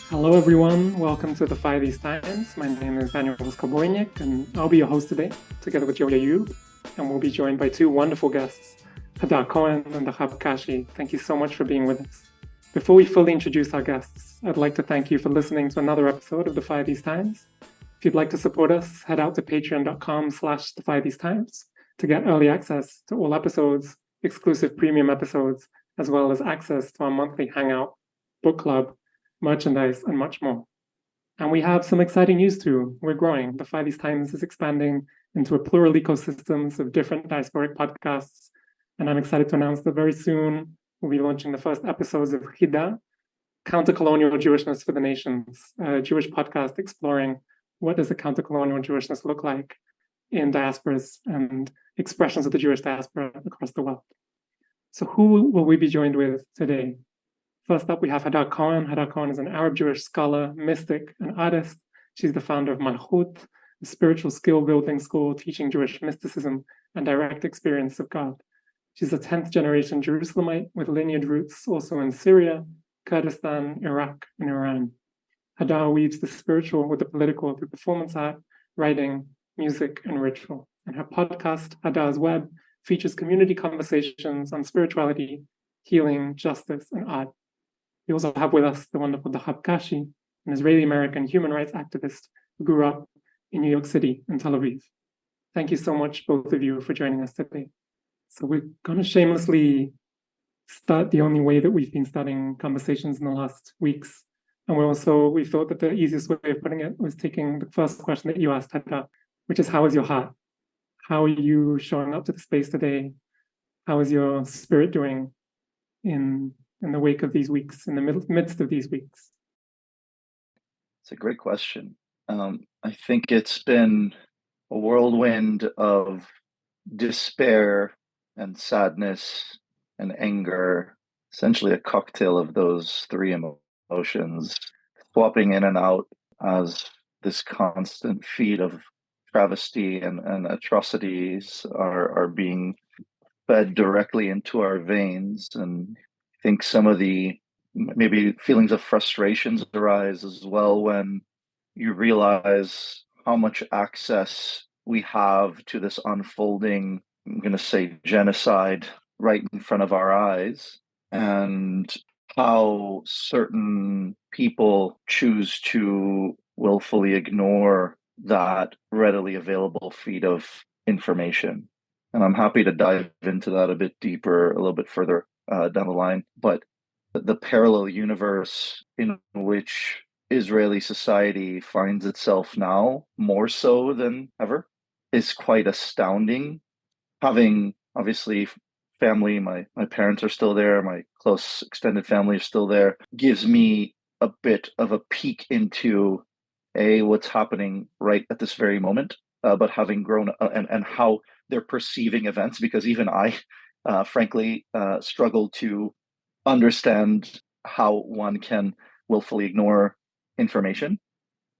Hello, everyone. Welcome to the 5 East Times. My name is Daniel Voskoboynik, and I'll be your host today, together with Elia Ayoub. And we'll be joined by two wonderful guests, Hadar Cohen and Dahab Kashi. Thank you so much for being with us. Before we fully introduce our guests, I'd like to thank you for listening to another episode of the 5 East Times. If you'd like to support us, head out to patreon.com/the 5 East Times to get early access to all episodes, exclusive premium episodes, as well as access to our monthly hangout, book club, merchandise, and much more. And we have some exciting news too. We're growing. The 5 East Times is expanding into a plural ecosystems of different diasporic podcasts. And I'm excited to announce that very soon we'll be launching the first episodes of Hida, Countercolonial Jewishness for the Nations, a Jewish podcast exploring what does a countercolonial Jewishness look like in diasporas and expressions of the Jewish diaspora across the world. So who will we be joined with today? First up, we have Hadar Cohen. Hadar Cohen is an Arab Jewish scholar, mystic, and artist. She's the founder of Malchut, a spiritual skill building school teaching Jewish mysticism and direct experience of God. She's a 10th generation Jerusalemite with lineage roots also in Syria, Kurdistan, Iraq, and Iran. Hadar weaves the spiritual with the political through performance art, writing, music, and ritual. And her podcast, Hadar's Web, features community conversations on spirituality, healing, justice, and art. We also have with us the wonderful Dahab Kashi, an Israeli-American human rights activist who grew up in New York City and Tel Aviv. Thank you so much, both of you, for joining us today. So we're going to shamelessly start the only way that we've been starting conversations in the last weeks. And we thought that the easiest way of putting it was taking the first question that you asked, Hadar, which is, how is your heart? How are you showing up to the space today? How is your spirit doing in the wake of these weeks, in the midst of these weeks? It's a great question. I think it's been a whirlwind of despair and sadness and anger, essentially a cocktail of those three emotions, swapping in and out as this constant feed of travesty and atrocities are being fed directly into our veins. And I think some of the maybe feelings of frustrations arise as well when you realize how much access we have to this unfolding, I'm going to say, genocide right in front of our eyes, and how certain people choose to willfully ignore that readily available feed of information. And I'm happy to dive into that a bit deeper, a little bit further down the line. But the parallel universe in which Israeli society finds itself now, more so than ever, is quite astounding. Having obviously family, my parents are still there, my close extended family is still there, gives me a bit of a peek into what's happening right at this very moment, but having grown and how they're perceiving events, because even I, frankly, struggle to understand how one can willfully ignore information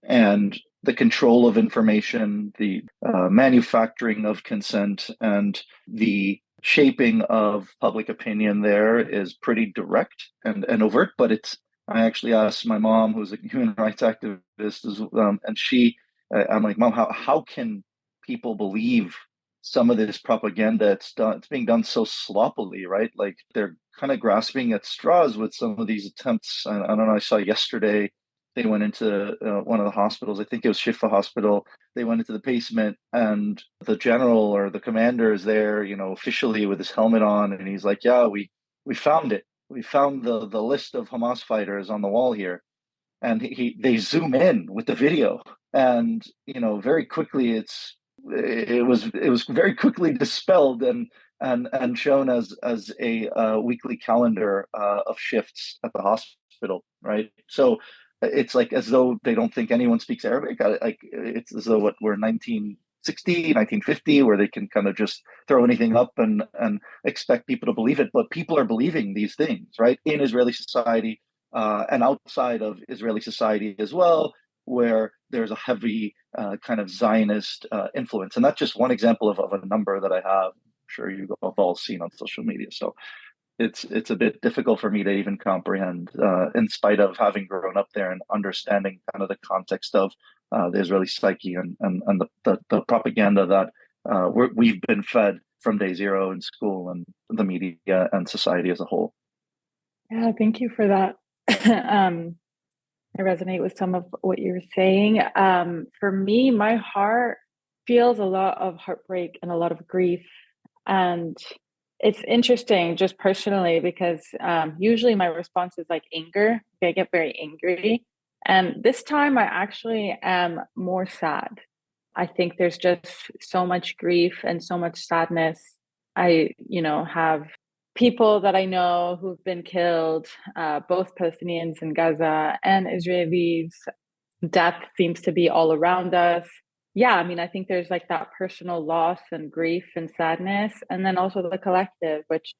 and the control of information, the manufacturing of consent, and the shaping of public opinion there is pretty direct and overt. But I actually asked my mom, who's a human rights activist, and I'm like, Mom, how can people believe some of this propaganda? It's being done so sloppily, right? Like they're kind of grasping at straws with some of these attempts. I don't know. I saw yesterday they went into one of the hospitals. I think it was Shifa Hospital. They went into the basement, and the general or the commander is there, officially with his helmet on, and he's like, "Yeah, we found it. We found the list of Hamas fighters on the wall here." And they zoom in with the video, and very quickly it was very quickly dispelled and shown as a weekly calendar of shifts at the hospital, right? So it's like as though they don't think anyone speaks Arabic. Like it's as though we're 1960, 1950, where they can kind of just throw anything up and expect people to believe it. But people are believing these things, right, in Israeli society and outside of Israeli society as well, where there's a heavy kind of Zionist influence. And that's just one example of a number that I have. I'm sure you've all seen on social media. So it's a bit difficult for me to even comprehend, in spite of having grown up there and understanding kind of the context of the Israeli psyche and the propaganda that we've been fed from day zero in school and the media and society as a whole. Yeah, thank you for that. I resonate with some of what you're saying. For me, my heart feels a lot of heartbreak and a lot of grief. And it's interesting just personally because usually my response is like anger. I get very angry. And this time I actually am more sad. I think there's just so much grief and so much sadness. I, have people that I know who've been killed, both Palestinians in Gaza and Israelis. Death seems to be all around us. Yeah, I mean, I think there's like that personal loss and grief and sadness, and then also the collective, which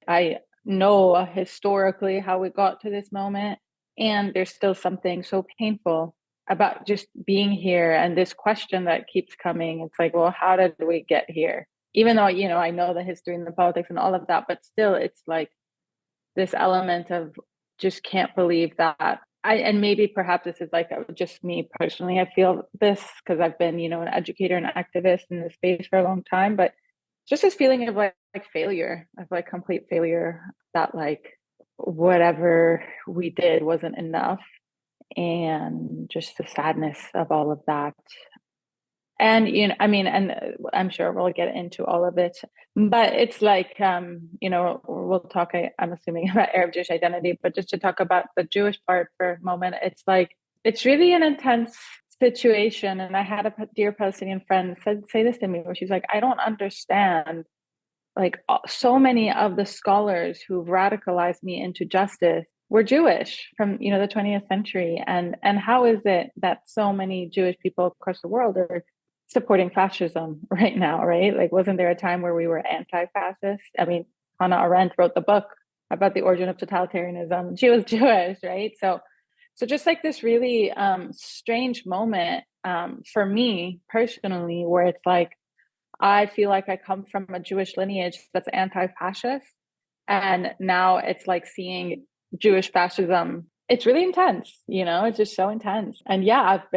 I know historically how we got to this moment. And there's still something so painful about just being here and this question that keeps coming. It's like, well, how did we get here? Even though, I know the history and the politics and all of that, but still it's like this element of just can't believe that. And maybe perhaps this is like just me personally. I feel this because I've been, an educator and activist in this space for a long time, but just this feeling of like failure, of like complete failure, that like whatever we did wasn't enough, and just the sadness of all of that. And and I'm sure we'll get into all of it, but it's like we'll talk, I'm assuming, about Arab Jewish identity, but just to talk about the Jewish part for a moment, it's like it's really an intense situation. And I had a dear Palestinian friend say this to me, where she's like, I don't understand, like so many of the scholars who've radicalized me into justice were Jewish from the 20th century, and how is it that so many Jewish people across the world are supporting fascism right now, right? Like, wasn't there a time where we were anti-fascist? I mean, Hannah Arendt wrote the book about the origin of totalitarianism. She was Jewish, right? So just like this really strange moment for me personally, where it's like, I feel like I come from a Jewish lineage that's anti-fascist. And now it's like seeing Jewish fascism. It's really intense, it's just so intense. And yeah, I've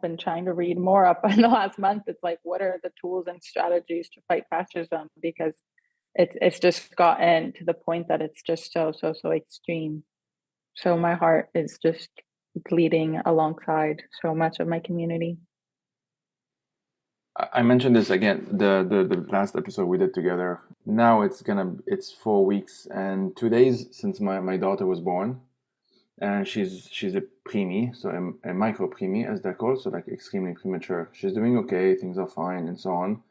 been trying to read more up in the last month. It's like, what are the tools and strategies to fight fascism? Because it's just gotten to the point that it's just so extreme. So my heart is just bleeding alongside so much of my community. I mentioned this again, the last episode we did together. Now it's 4 weeks and 2 days since my daughter was born, and she's a preemie, so a micro preemie as they're called, so like extremely premature. She's doing okay, things are fine, and so on.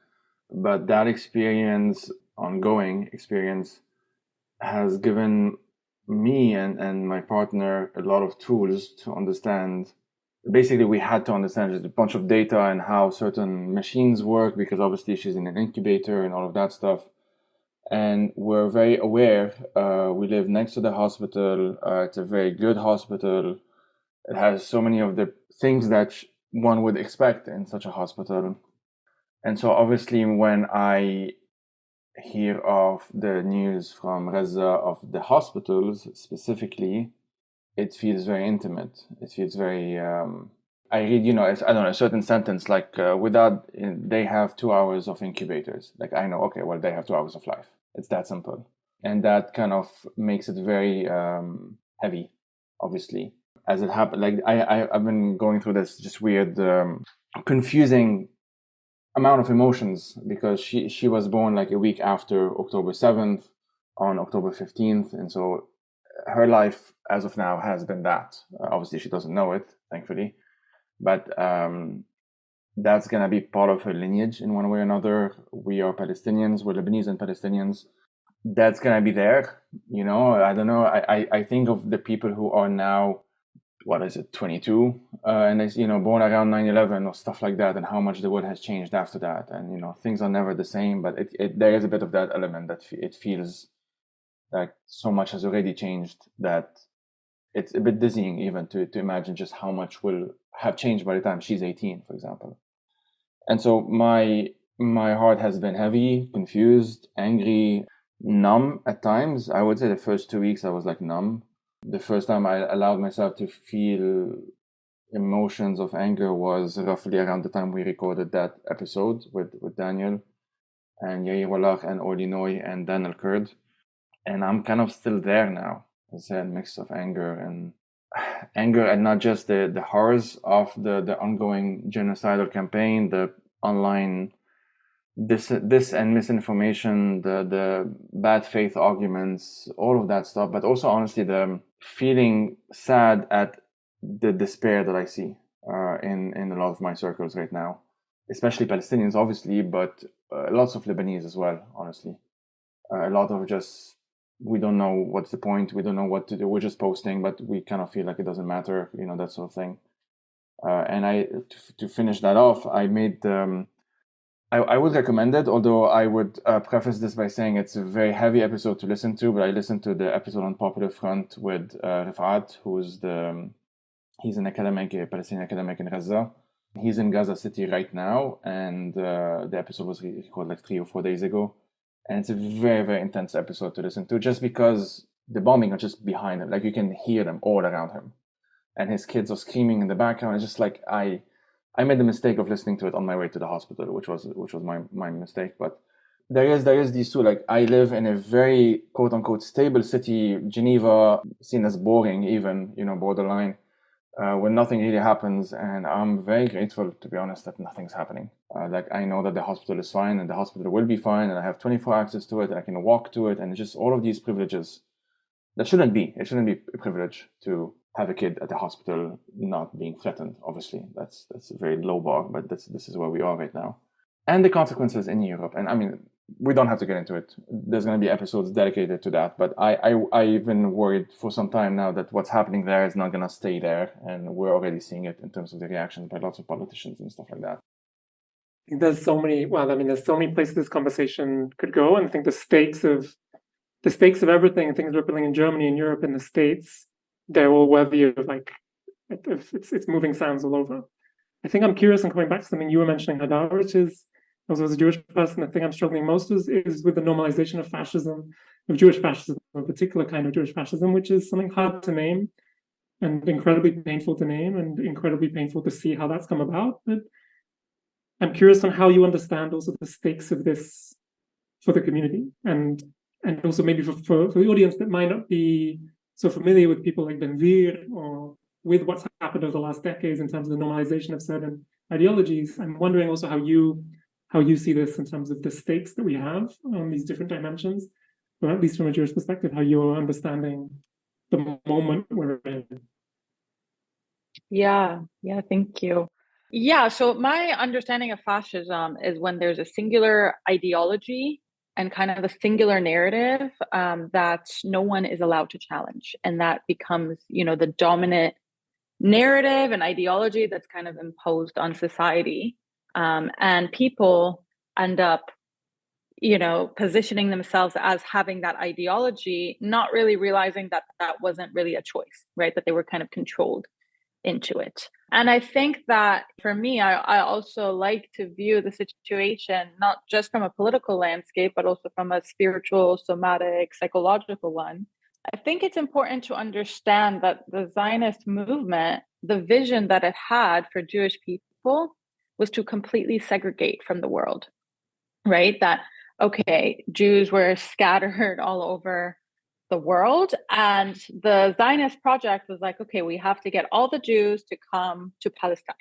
But that ongoing experience, has given me and my partner a lot of tools to understand. Basically, we had to understand just a bunch of data and how certain machines work, because obviously she's in an incubator and all of that stuff. And we're very aware. We live next to the hospital. It's a very good hospital. It has so many of the things that one would expect in such a hospital. And so obviously when I hear of the news from Gaza, of the hospitals specifically, it feels very intimate. It feels very, I read, I don't know, a certain sentence like, they have 2 hours of incubators. Like, I know, okay, well, they have 2 hours of life. It's that simple. And that kind of makes it very heavy, obviously. As it happened, like, I've been going through this just weird, confusing amount of emotions, because she was born like a week after October 7th, on October 15th. And so her life as of now has been that. Obviously, she doesn't know it, thankfully. But that's going to be part of her lineage in one way or another. We are Palestinians, we're Lebanese and Palestinians. That's going to be there. I don't know. I think of the people who are now, 22, and they, born around 9/11 or stuff like that, and how much the world has changed after that. And, things are never the same, but there is a bit of that element that it feels like so much has already changed that it's a bit dizzying even to imagine just how much will have changed by the time she's 18, for example. And so my heart has been heavy, confused, angry, numb at times. I would say the first 2 weeks I was like numb. The first time I allowed myself to feel emotions of anger was roughly around the time we recorded that episode with Daniel and Yair Wallach and Oli Noy and Daniel Kurd. And I'm kind of still there now. It's a mix of anger and not just the horrors of the ongoing genocidal campaign, the online this and misinformation, the bad faith arguments, all of that stuff, but also honestly the feeling sad at the despair that I see in a lot of my circles right now, especially Palestinians, obviously, but lots of Lebanese as well, honestly. A lot of just, we don't know what's the point, we don't know what to do, we're just posting, but we kind of feel like it doesn't matter, that sort of thing. And to finish that off, I made I would recommend it, although I would preface this by saying it's a very heavy episode to listen to, but I listened to the episode on Popular Front with Rifat, he's an academic, a Palestinian academic in Gaza. He's in Gaza City right now, and the episode was recorded like 3 or 4 days ago. And it's a very, very intense episode to listen to, just because the bombing are just behind him. Like, you can hear them all around him. And his kids are screaming in the background. It's just like, I made the mistake of listening to it on my way to the hospital, which was my mistake. But there is these two, like, I live in a very quote unquote stable city, Geneva, seen as boring even, borderline, when nothing really happens. And I'm very grateful, to be honest, that nothing's happening. Like, I know that the hospital is fine and the hospital will be fine, and I have 24 access to it and I can walk to it, and just all of these privileges that it shouldn't be a privilege to have a kid at the hospital not being threatened. Obviously, that's a very low bar, but this is where we are right now. And the consequences in Europe. And I mean, we don't have to get into it. There's going to be episodes dedicated to that. But I've been worried for some time now that what's happening there is not going to stay there. And we're already seeing it in terms of the reactions by lots of politicians and stuff like that. There's so many places this conversation could go. And I think the stakes of everything, things rippling in Germany and Europe and the States, they're all worthy of, like, it's moving sands all over. I think I'm curious, and coming back to something you were mentioning, Hadar, which is, also as a Jewish person, the thing I'm struggling most is with the normalization of fascism, of Jewish fascism, a particular kind of Jewish fascism, which is something hard to name and incredibly painful to name and incredibly painful to see how that's come about. But I'm curious on how you understand also the stakes of this for the community, and also maybe for the audience that might not be so familiar with people like Ben-Gvir or with what's happened over the last decades in terms of the normalization of certain ideologies. I'm wondering also how you see this in terms of the stakes that we have on these different dimensions, or at least from a Jewish perspective, how you're understanding the moment we're in. Yeah, thank you. Yeah, so my understanding of fascism is when there's a singular ideology and kind of a singular narrative that no one is allowed to challenge. And that becomes, the dominant narrative and ideology that's kind of imposed on society. And people end up, positioning themselves as having that ideology, not really realizing that that wasn't really a choice, right? That they were kind of controlled into it. And I think that for me, I also like to view the situation not just from a political landscape, but also from a spiritual, somatic, psychological one. I think it's important to understand that the Zionist movement, the vision that it had for Jewish people was to completely segregate from the world, right? That, okay, Jews were scattered all over the world, and the Zionist project was like, okay, we have to get all the Jews to come to Palestine.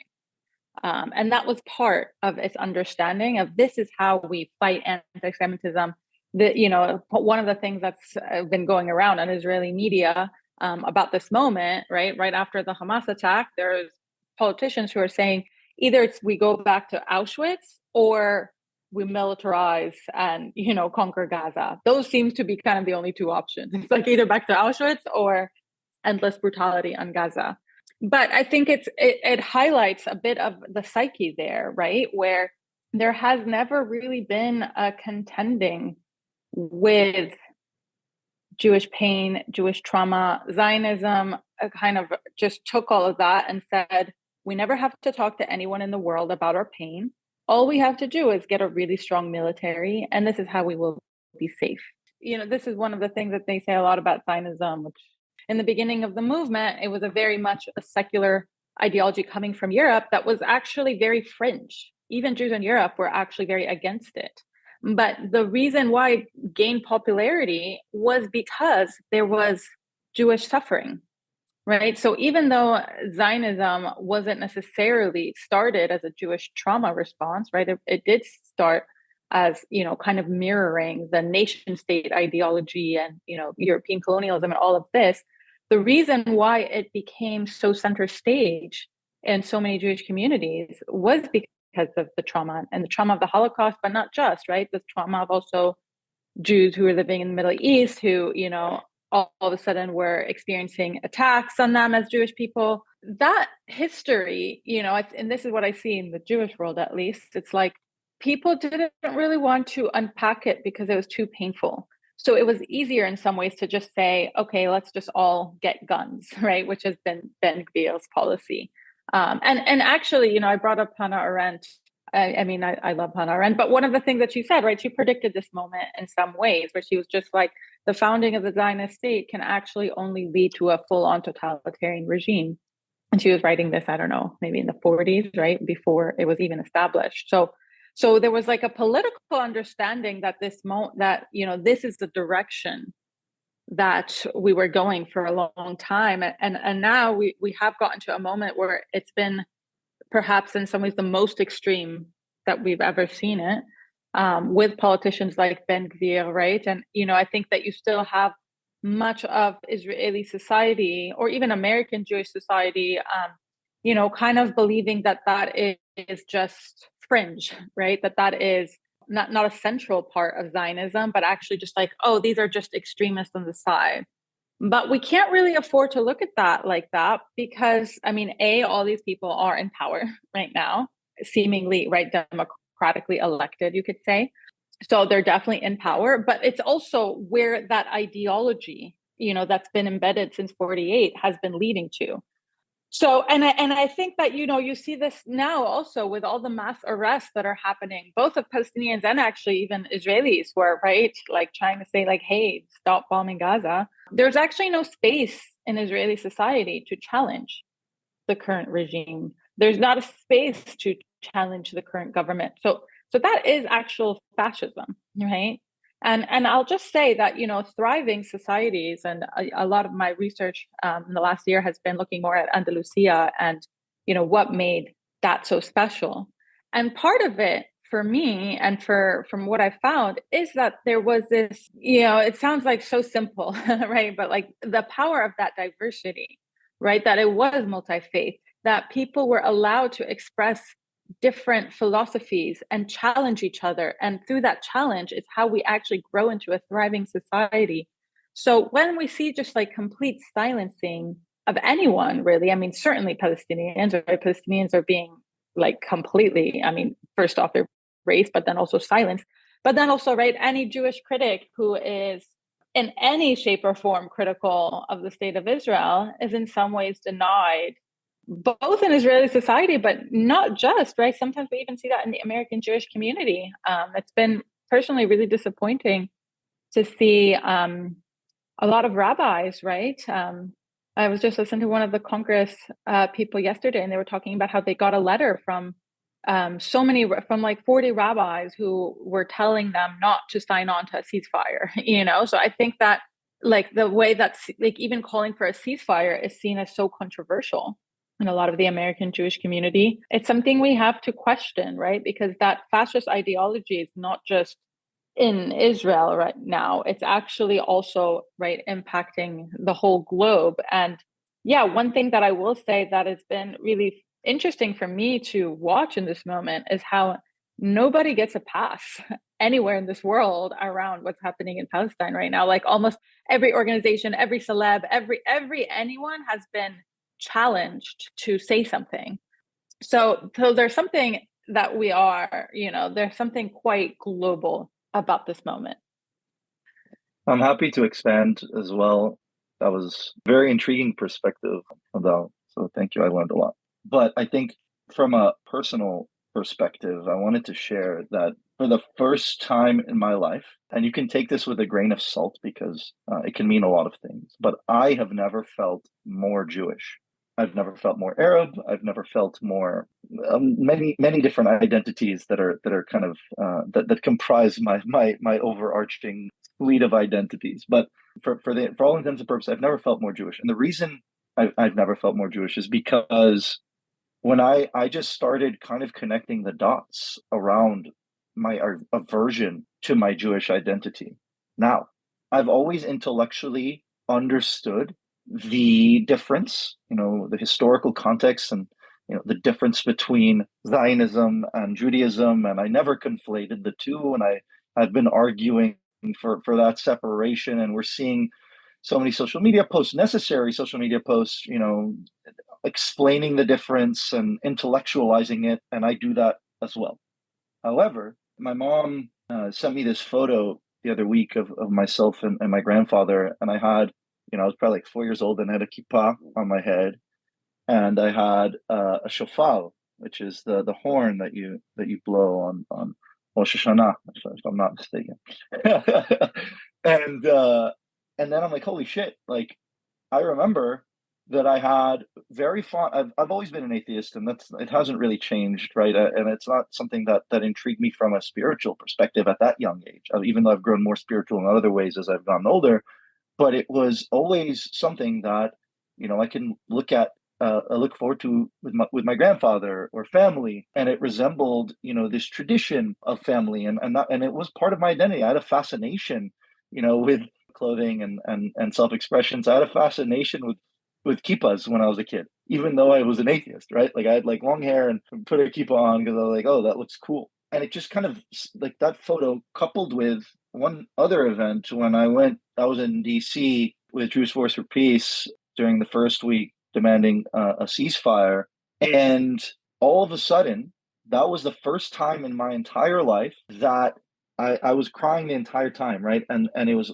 And that was part of its understanding of, this is how we fight anti-Semitism. One of the things that's been going around on Israeli media about this moment, right after the Hamas attack, there's politicians who are saying either we go back to Auschwitz or we militarize and, conquer Gaza. Those seems to be kind of the only two options. It's like either back to Auschwitz or endless brutality on Gaza. But I think it highlights a bit of the psyche there, right? Where there has never really been a contending with Jewish pain, Jewish trauma. Zionism kind of just took all of that and said, we never have to talk to anyone in the world about our pain. All we have to do is get a really strong military, and this is how we will be safe. this is one of the things that they say a lot about Zionism, which in the beginning of the movement, it was a very much a secular ideology coming from Europe that was actually very fringe. Even Jews in Europe were actually very against it. But the reason why it gained popularity was because there was Jewish suffering, right? So even though Zionism wasn't necessarily started as a Jewish trauma response, right? It did start as, kind of mirroring the nation state ideology and, European colonialism and all of this. The reason why it became so center stage in so many Jewish communities was because of the trauma and the trauma of the Holocaust, but not just, right? The trauma of also Jews who were living in the Middle East who, all of a sudden were experiencing attacks on them as Jewish people. That history, and this is what I see in the Jewish world, at least, it's like people didn't really want to unpack it because it was too painful. So it was easier in some ways to just say, okay, let's just all get guns, right? Which has been Ben Gvir's policy. And actually, I brought up Hannah Arendt. I love Hannah Arendt, but one of the things that she said, right, she predicted this moment in some ways, where she was just like, the founding of the Zionist state can actually only lead to a full-on totalitarian regime. And she was writing this, I don't know, maybe in the 40s, right, before it was even established. So there was like a political understanding that this is the direction that we were going for a long time. And now we have gotten to a moment where it's been perhaps in some ways the most extreme that we've ever seen it, with politicians like Ben Gvir, right? And, I think that you still have much of Israeli society or even American Jewish society, kind of believing that is just fringe, right? That is not a central part of Zionism, but actually just like, oh, these are just extremists on the side. But we can't really afford to look at that like that because, all these people are in power right now, seemingly, right, democratically elected, you could say. So they're definitely in power, but it's also where that ideology, that's been embedded since 1948 has been leading to. So, and I think that, you see this now also with all the mass arrests that are happening, both of Palestinians and actually even Israelis who are, right, like trying to say like, hey, stop bombing Gaza. There's actually no space in Israeli society to challenge the current regime. There's not a space to challenge the current government. So that is actual fascism, right? And I'll just say that, thriving societies, and a lot of my research in the last year has been looking more at Andalusia and, what made that so special. And part of it for me and from what I found is that there was this, it sounds like so simple, right? But like the power of that diversity, right? That it was multi-faith, that people were allowed to express different philosophies and challenge each other. And through that challenge, it's how we actually grow into a thriving society. So when we see just like complete silencing of anyone, really, certainly Palestinians are being like completely, first off, they're race, but then also silenced. But then also, right, any Jewish critic who is in any shape or form critical of the state of Israel is in some ways denied, both in Israeli society, but not just, right? Sometimes we even see that in the American Jewish community. It's been personally really disappointing to see a lot of rabbis, right? I was just listening to one of the Congress people yesterday, and they were talking about how they got a letter from from like 40 rabbis who were telling them not to sign on to a ceasefire, So I think that like the way that like even calling for a ceasefire is seen as so controversial in a lot of the American Jewish community. It's something we have to question, right? Because that fascist ideology is not just in Israel right now. It's actually also, right, impacting the whole globe. And yeah, one thing that I will say that has been really interesting for me to watch in this moment is how nobody gets a pass anywhere in this world around what's happening in Palestine right now. Like almost every organization, every celeb, anyone has been challenged to say something. So there's something that we are, there's something quite global about this moment. I'm happy to expand as well. That was a very intriguing perspective about, so thank you. I learned a lot. But I think from a personal perspective, I wanted to share that for the first time in my life, and you can take this with a grain of salt because it can mean a lot of things, but I have never felt more Jewish. I've never felt more Arab. I've never felt more many different identities that are kind of that comprise my overarching suite of identities. But for all intents and purposes, I've never felt more Jewish. And the reason I've never felt more Jewish is because when I just started kind of connecting the dots around my aversion to my Jewish identity. Now, I've always intellectually understood the difference, the historical context and the difference between Zionism and Judaism, and I never conflated the two. And I've been arguing for that separation, and we're seeing so many social media posts, necessary social media posts, explaining the difference and intellectualizing it, and I do that as well. However, my mom sent me this photo the other week of myself and my grandfather, and I had, I was probably like 4 years old, and I had a kippah on my head, and I had a shofar, which is the horn that you blow on Rosh Hashanah, if I'm not mistaken. and then I'm like, holy shit! Like, I remember that I had very fond. I've always been an atheist, and it hasn't really changed, right? And it's not something that intrigued me from a spiritual perspective at that young age, even though I've grown more spiritual in other ways as I've gotten older. But it was always something that I can look at. I look forward to with my grandfather or family, and it resembled this tradition of family, and it was part of my identity. I had a fascination, with clothing and self-expression. So I had a fascination with kippahs when I was a kid, even though I was an atheist, right? Like I had like long hair and put a kippah on because I was like, oh, that looks cool. And it just kind of like that photo coupled with one other event when I was in DC with Jewish Force for Peace during the first week demanding a ceasefire. And all of a sudden, that was the first time in my entire life that I was crying the entire time, right? And it was,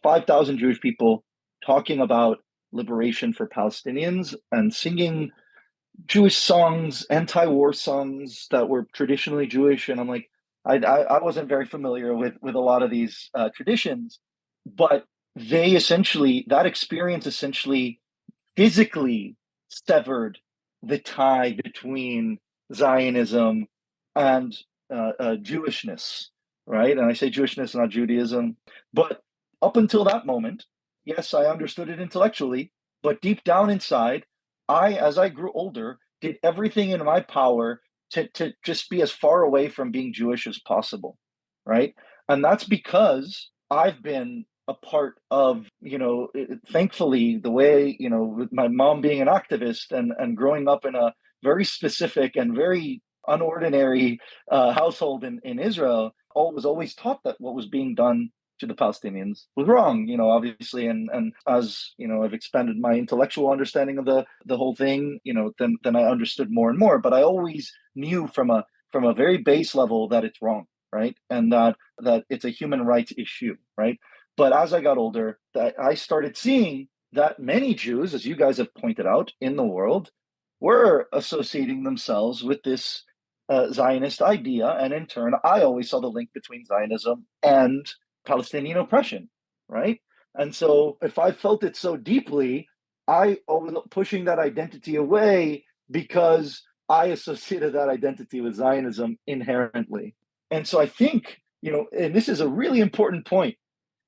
5,000 Jewish people talking about liberation for Palestinians and singing Jewish songs, anti-war songs that were traditionally Jewish. And I'm like, I wasn't very familiar with a lot of these traditions, but that experience essentially physically severed the tie between Zionism and Jewishness, right? And I say Jewishness, not Judaism. But up until that moment, yes, I understood it intellectually, but deep down inside, as I grew older, did everything in my power to just be as far away from being Jewish as possible, right? And that's because I've been a part of, thankfully, the way, with my mom being an activist and growing up in a very specific and very unordinary household in Israel, was always taught that what was being done to the Palestinians was wrong, obviously. And as, I've expanded my intellectual understanding of the whole thing, then I understood more and more. But I always knew from a very base level that it's wrong, right? And that it's a human rights issue, right? But as I got older, I started seeing that many Jews, as you guys have pointed out, in the world were associating themselves with this Zionist idea. And in turn, I always saw the link between Zionism and Palestinian oppression, right? And so if I felt it so deeply, I was pushing that identity away because I associated that identity with Zionism inherently. And so I think, and this is a really important point,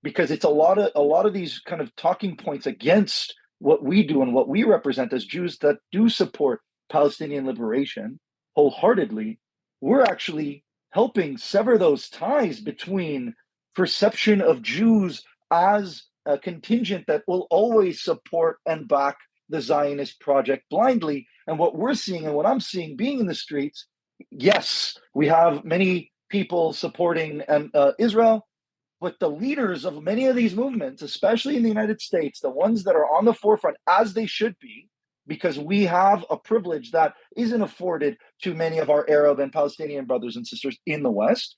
because it's a lot of these kind of talking points against what we do and what we represent as Jews that do support Palestinian liberation wholeheartedly. We're actually helping sever those ties between perception of Jews as a contingent that will always support and back the Zionist project blindly. And what we're seeing and what I'm seeing being in the streets, yes, we have many people supporting Israel, but the leaders of many of these movements, especially in the United States, the ones that are on the forefront, as they should be, because we have a privilege that isn't afforded to many of our Arab and Palestinian brothers and sisters in the West,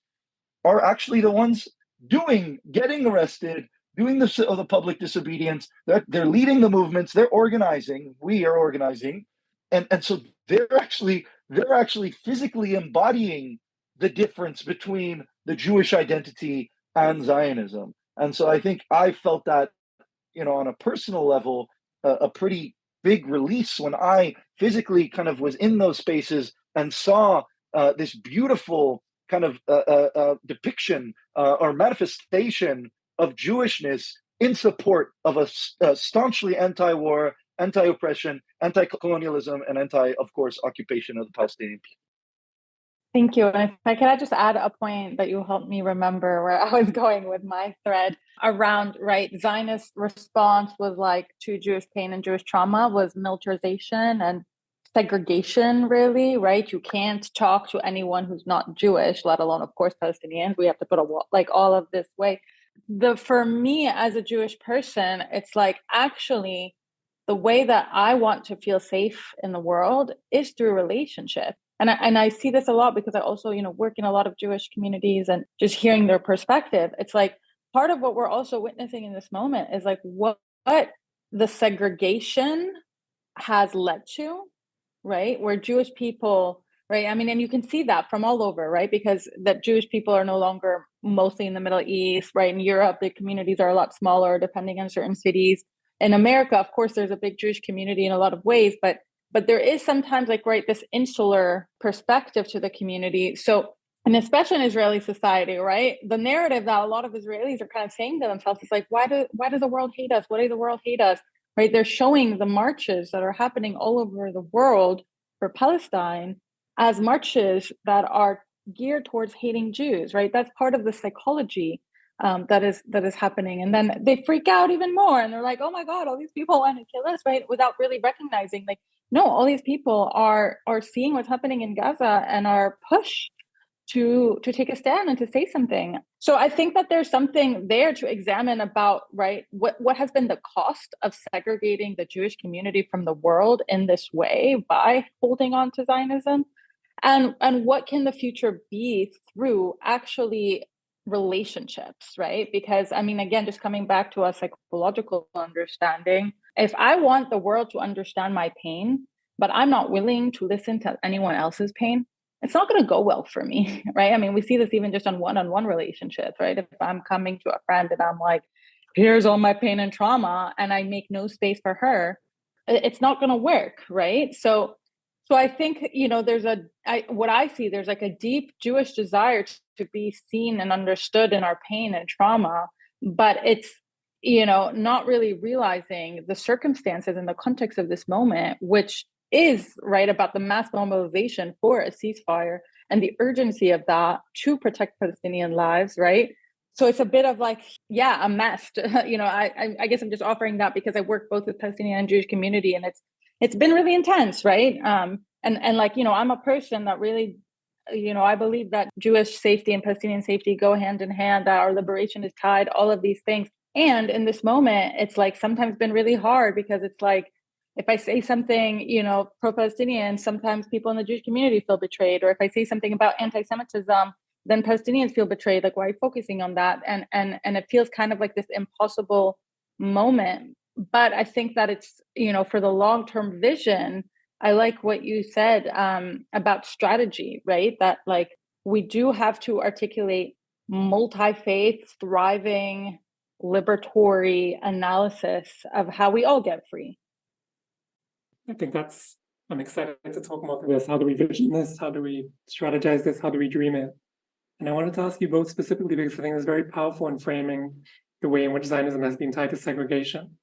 are actually the ones getting arrested, doing the public disobedience. They're leading the movements. They're organizing. We are organizing, and so they're actually physically embodying the difference between the Jewish identity and Zionism. And so I think I felt that, on a personal level, a pretty big release when I physically kind of was in those spaces and saw this beautiful kind of depiction or manifestation of Jewishness in support of a staunchly anti-war, anti-oppression, anti-colonialism, and of course, occupation of the Palestinian people. Thank you. And if I could just add a point that you helped me remember where I was going with my thread around, right, Zionist response was like to Jewish pain and Jewish trauma was militarization and segregation, really, right? You can't talk to anyone who's not Jewish, let alone, of course, Palestinians. We have to put a wall, like all of this way. For me as a Jewish person, it's like actually the way that I want to feel safe in the world is through relationship. And I see this a lot because I also, work in a lot of Jewish communities and just hearing their perspective. It's like part of what we're also witnessing in this moment is like what the segregation has led to, right? Where Jewish people, right? I mean, and you can see that from all over, right? Because that Jewish people are no longer mostly in the Middle East, right? In Europe, the communities are a lot smaller depending on certain cities. In America, of course, there's a big Jewish community in a lot of ways, but there is sometimes like, right, this insular perspective to the community. So, and especially in Israeli society, right? The narrative that a lot of Israelis are kind of saying to themselves is like, why does the world hate us? Why does the world hate us? Right? They're showing the marches that are happening all over the world for Palestine as marches that are geared towards hating Jews, right? That's part of the psychology that is happening. And then they freak out even more and they're like, oh my God, all these people want to kill us, right? Without really recognizing like, no, all these people are seeing what's happening in Gaza and are pushed to take a stand and to say something. So I think that there's something there to examine about, right, what has been the cost of segregating the Jewish community from the world in this way by holding on to Zionism, and what can the future be through actually relationships, right? Because I mean, again, just coming back to a psychological understanding, if I want the world to understand my pain, but I'm not willing to listen to anyone else's pain, it's not going to go well for me, right? I mean, we see this even just on one-on-one relationships, right? If I'm coming to a friend and I'm like, here's all my pain and trauma, and I make no space for her, it's not going to work, right? So I think, there's what I see, there's like a deep Jewish desire to be seen and understood in our pain and trauma, but it's, not really realizing the circumstances and the context of this moment, which is right about the mass mobilization for a ceasefire and the urgency of that to protect Palestinian lives, right? So it's a bit of like, a mess. I guess I'm just offering that because I work both with Palestinian and Jewish community, and it's been really intense, right? And like, I'm a person that really, I believe that Jewish safety and Palestinian safety go hand in hand, that our liberation is tied, all of these things. And in this moment, it's like sometimes been really hard because it's like, if I say something, pro-Palestinian, sometimes people in the Jewish community feel betrayed. Or if I say something about anti-Semitism, then Palestinians feel betrayed. Like, why are you focusing on that? And it feels kind of like this impossible moment. But I think that it's, for the long-term vision, I like what you said about strategy, right? That like we do have to articulate multi-faith, thriving, liberatory analysis of how we all get free. I think I'm excited to talk more about this. How do we vision this? How do we strategize this? How do we dream it? And I wanted to ask you both specifically because I think it's very powerful in framing the way in which Zionism has been tied to segregation.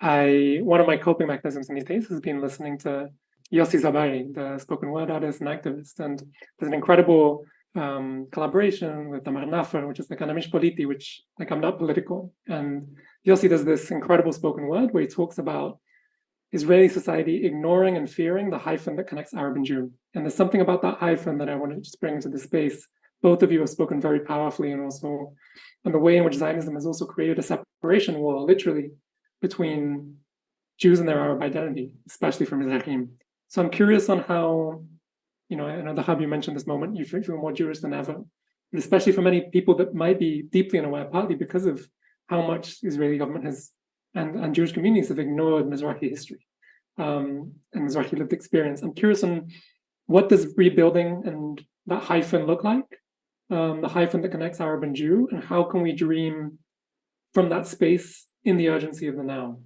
One of my coping mechanisms in these days has been listening to Yossi Zabari, the spoken word artist and activist. And there's an incredible collaboration with Tamar Nafer, which is the Kanamish Politi, which like I'm not political. And Yossi does this incredible spoken word where he talks about Israeli society ignoring and fearing the hyphen that connects Arab and Jew. And there's something about that hyphen that I want to just bring into the space. Both of you have spoken very powerfully, and also on the way in which Zionism has also created a separation wall, literally, between Jews and their Arab identity, especially from Mizrahim. So I'm curious on how, I know Dahab, you mentioned this moment, you feel more Jewish than ever, but especially for many people that might be deeply unaware, partly because of how much Israeli government has and Jewish communities have ignored Mizrahi history and Mizrahi lived experience. I'm curious on what does rebuilding and that hyphen look like? The hyphen that connects Arab and Jew, and how can we dream from that space in the urgency of the now?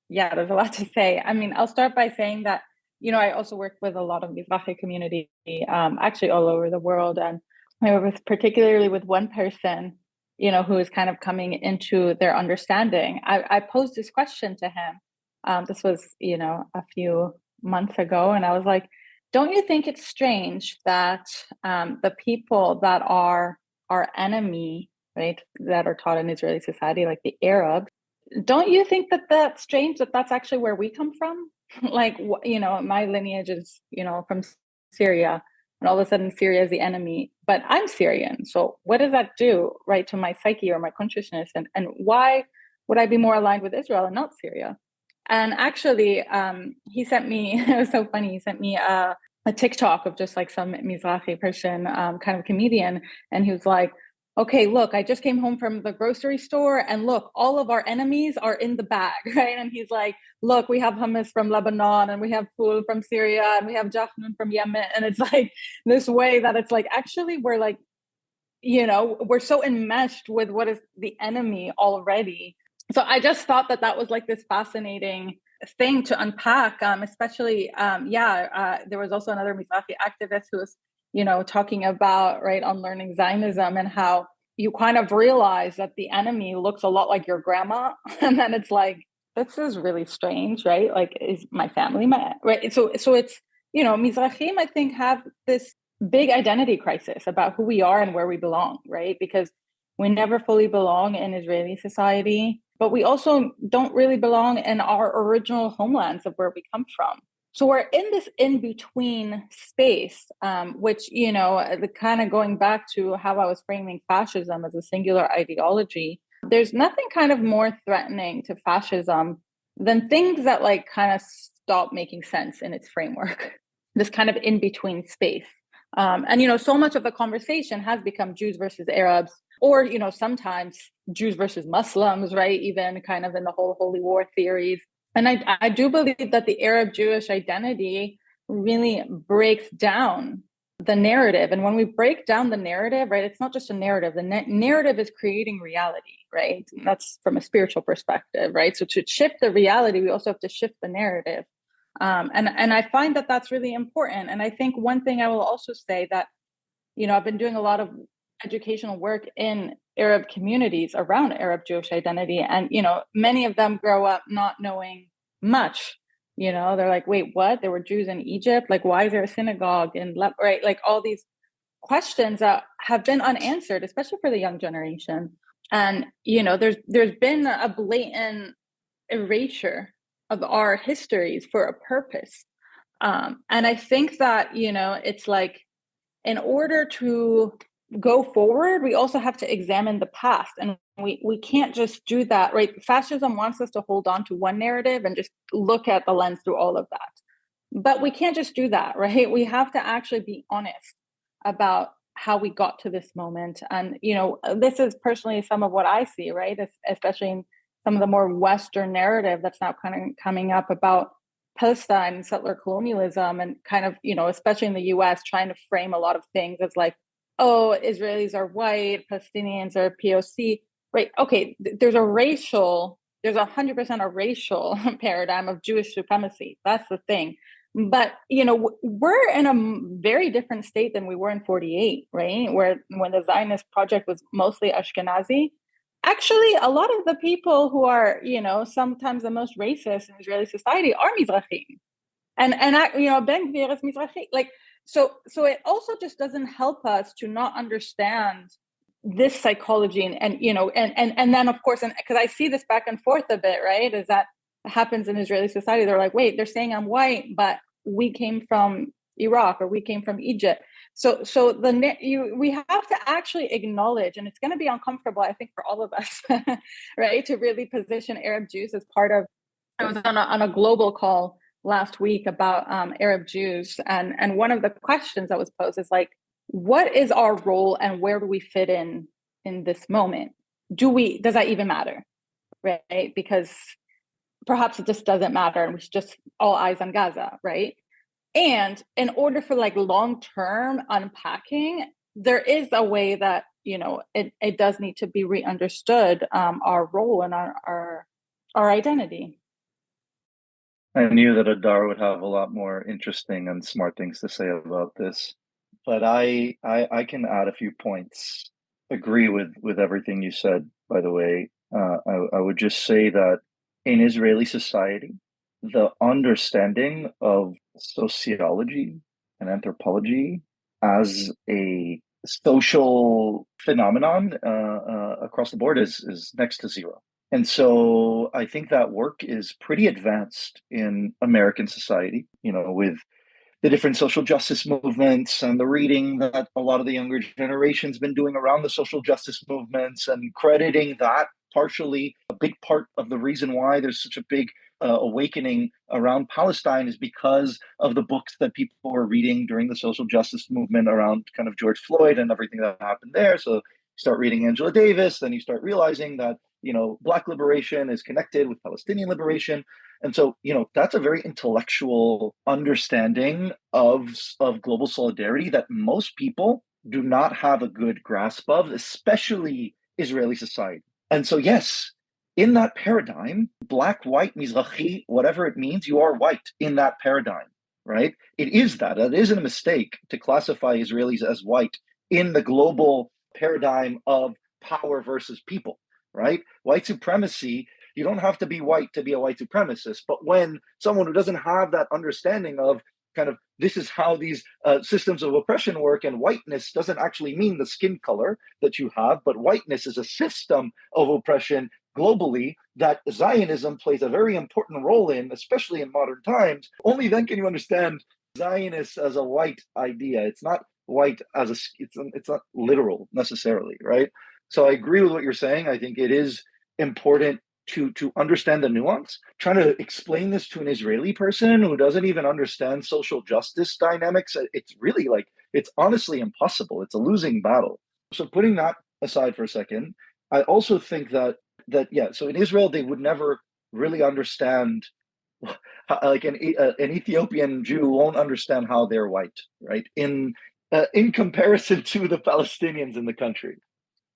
Yeah, there's a lot to say. I mean, I'll start by saying that, I also work with a lot of Mizrahi community, actually all over the world. And I work particularly with one person, who is kind of coming into their understanding. I posed this question to him. This was, a few months ago. And I was like, don't you think it's strange that the people that are our enemy, right, that are taught in Israeli society, like the Arabs, don't you think that that's strange that that's actually where we come from? Like, my lineage is, from Syria, and all of a sudden Syria is the enemy, but I'm Syrian. So what does that do, right, to my psyche or my consciousness? And why would I be more aligned with Israel and not Syria? And actually, he sent me, it was so funny, he sent me a TikTok of just like some Mizrahi person, kind of comedian. And he was like, okay, look, I just came home from the grocery store and look, all of our enemies are in the bag, right? And he's like, look, we have hummus from Lebanon and we have food from Syria and we have jafnun from Yemen. And it's like this way that it's like, actually, we're like, we're so enmeshed with what is the enemy already. So I just thought that was like this fascinating thing to unpack, especially, there was also another Mizrahi activist who was, talking about, right, unlearning Zionism and how you kind of realize that the enemy looks a lot like your grandma. And then it's like, this is really strange, right? Like, is my family right? So it's, Mizrahim, I think, have this big identity crisis about who we are and where we belong, right? Because we never fully belong in Israeli society, but we also don't really belong in our original homelands of where we come from. So we're in this in-between space, which, the kind of going back to how I was framing fascism as a singular ideology, there's nothing kind of more threatening to fascism than things that like kind of stop making sense in its framework, this kind of in-between space. And, so much of the conversation has become Jews versus Arabs, or, sometimes Jews versus Muslims, right? Even kind of in the whole holy war theories. And I do believe that the Arab-Jewish identity really breaks down the narrative. And when we break down the narrative, right, it's not just a narrative. The narrative is creating reality, right? And that's from a spiritual perspective, right? So to shift the reality, we also have to shift the narrative. And I find that that's really important. And I think one thing I will also say that, I've been doing a lot of educational work in Arab communities around Arab Jewish identity. And, many of them grow up not knowing much. They're like, wait, what? There were Jews in Egypt? Like, why is there a synagogue in right? Like all these questions that have been unanswered, especially for the young generation. And, there's been a blatant erasure of our histories for a purpose. And I think that, it's like, in order to go forward, we also have to examine the past. And we can't just do that, right? Fascism wants us to hold on to one narrative and just look at the lens through all of that. But we can't just do that, right? We have to actually be honest about how we got to this moment. And, this is personally some of what I see, right? Especially in some of the more Western narrative that's now kind of coming up about Palestine and settler colonialism, and kind of, especially in the US, trying to frame a lot of things as like, oh, Israelis are white, Palestinians are POC, right? Okay, there's 100% a racial paradigm of Jewish supremacy. That's the thing. But, we're in a very different state than we were in 48, right? When the Zionist project was mostly Ashkenazi. Actually, a lot of the people who are, sometimes the most racist in Israeli society are Mizrahim. And Ben Gvir is Mizrahi. Like, so it also just doesn't help us to not understand this psychology and then of course, and because I see this back and forth a bit, right? Is that happens in Israeli society? They're like, wait, they're saying I'm white, but we came from Iraq or we came from Egypt. So we have to actually acknowledge, and it's going to be uncomfortable, I think, for all of us, right, to really position Arab Jews as part of. I was on a global call last week about Arab Jews, and one of the questions that was posed is like, what is our role and where do we fit in this moment? Does that even matter, right? Because perhaps it just doesn't matter and we should just all eyes on Gaza, right? And in order for like long-term unpacking, there is a way that, it does need to be re-understood, our role and our identity. I knew that Hadar would have a lot more interesting and smart things to say about this, but I can add a few points. Agree with everything you said, by the way. I would just say that in Israeli society, the understanding of sociology and anthropology as a social phenomenon across the board is next to zero. And so I think that work is pretty advanced in American society, with the different social justice movements and the reading that a lot of the younger generation's been doing around the social justice movements, and crediting that partially. A big part of the reason why there's such a big awakening around Palestine is because of the books that people were reading during the social justice movement around kind of George Floyd and everything that happened there. So you start reading Angela Davis, then you start realizing that, Black liberation is connected with Palestinian liberation. And so, that's a very intellectual understanding of global solidarity that most people do not have a good grasp of, especially Israeli society. And so, yes, in that paradigm, black, white, Mizrahi, whatever it means, you are white in that paradigm, right? It is that. It isn't a mistake to classify Israelis as white in the global paradigm of power versus people, right? White supremacy, you don't have to be white to be a white supremacist. But when someone who doesn't have that understanding of kind of this is how these systems of oppression work, and whiteness doesn't actually mean the skin color that you have, but whiteness is a system of oppression globally that Zionism plays a very important role in, especially in modern times. Only then can you understand Zionist as a white idea. It's not white as it's not literal necessarily, right? So I agree with what you're saying. I think it is important to understand the nuance. Trying to explain this to an Israeli person who doesn't even understand social justice dynamics, it's really it's honestly impossible. It's a losing battle. So putting that aside for a second, I also think that so in Israel, they would never really understand, like an Ethiopian Jew won't understand how they're white, right? In comparison to the Palestinians in the country.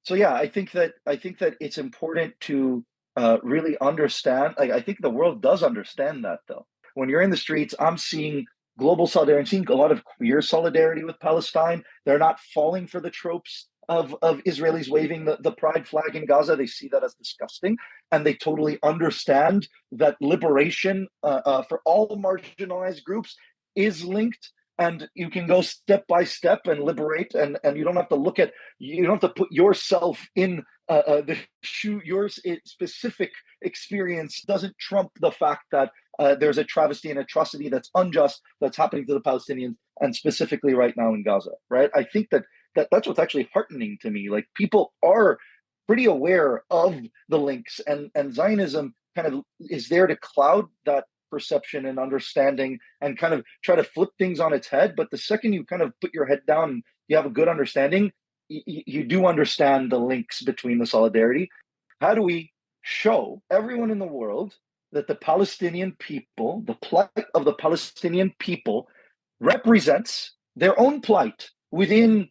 So yeah, I think that it's important to really understand. I think the world does understand that, though. When you're in the streets, I'm seeing global solidarity. I'm seeing a lot of queer solidarity with Palestine. They're not falling for the tropes of Israelis waving the pride flag in Gaza. They see that as disgusting, and they totally understand that liberation for all marginalized groups is linked, and you can go step by step and liberate, and you don't have to put yourself in the shoe. Your specific experience doesn't trump the fact that there's a travesty and atrocity that's unjust that's happening to the Palestinians, and specifically right now in Gaza, right? I think that's what's actually heartening to me. Like, people are pretty aware of the links, and Zionism kind of is there to cloud that perception and understanding and kind of try to flip things on its head. But the second you kind of put your head down and you have a good understanding, you do understand the links between the solidarity. How do we show everyone in the world that the Palestinian people, the plight of the Palestinian people, represents their own plight within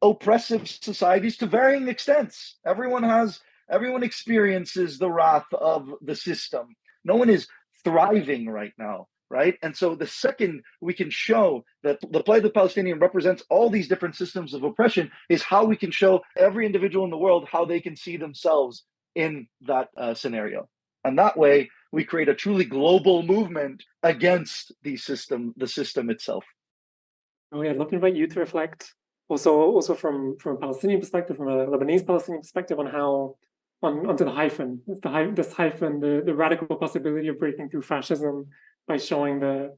oppressive societies to varying extents? Everyone experiences the wrath of the system. No one is thriving right now, right? And so the second we can show that the plight of the Palestinian represents all these different systems of oppression is how we can show every individual in the world how they can see themselves in that scenario. And that way we create a truly global movement against the system itself. Okay, I'd love to invite you to reflect also from a Palestinian perspective, from a Lebanese Palestinian perspective, on how onto the hyphen. This hyphen, the radical possibility of breaking through fascism by showing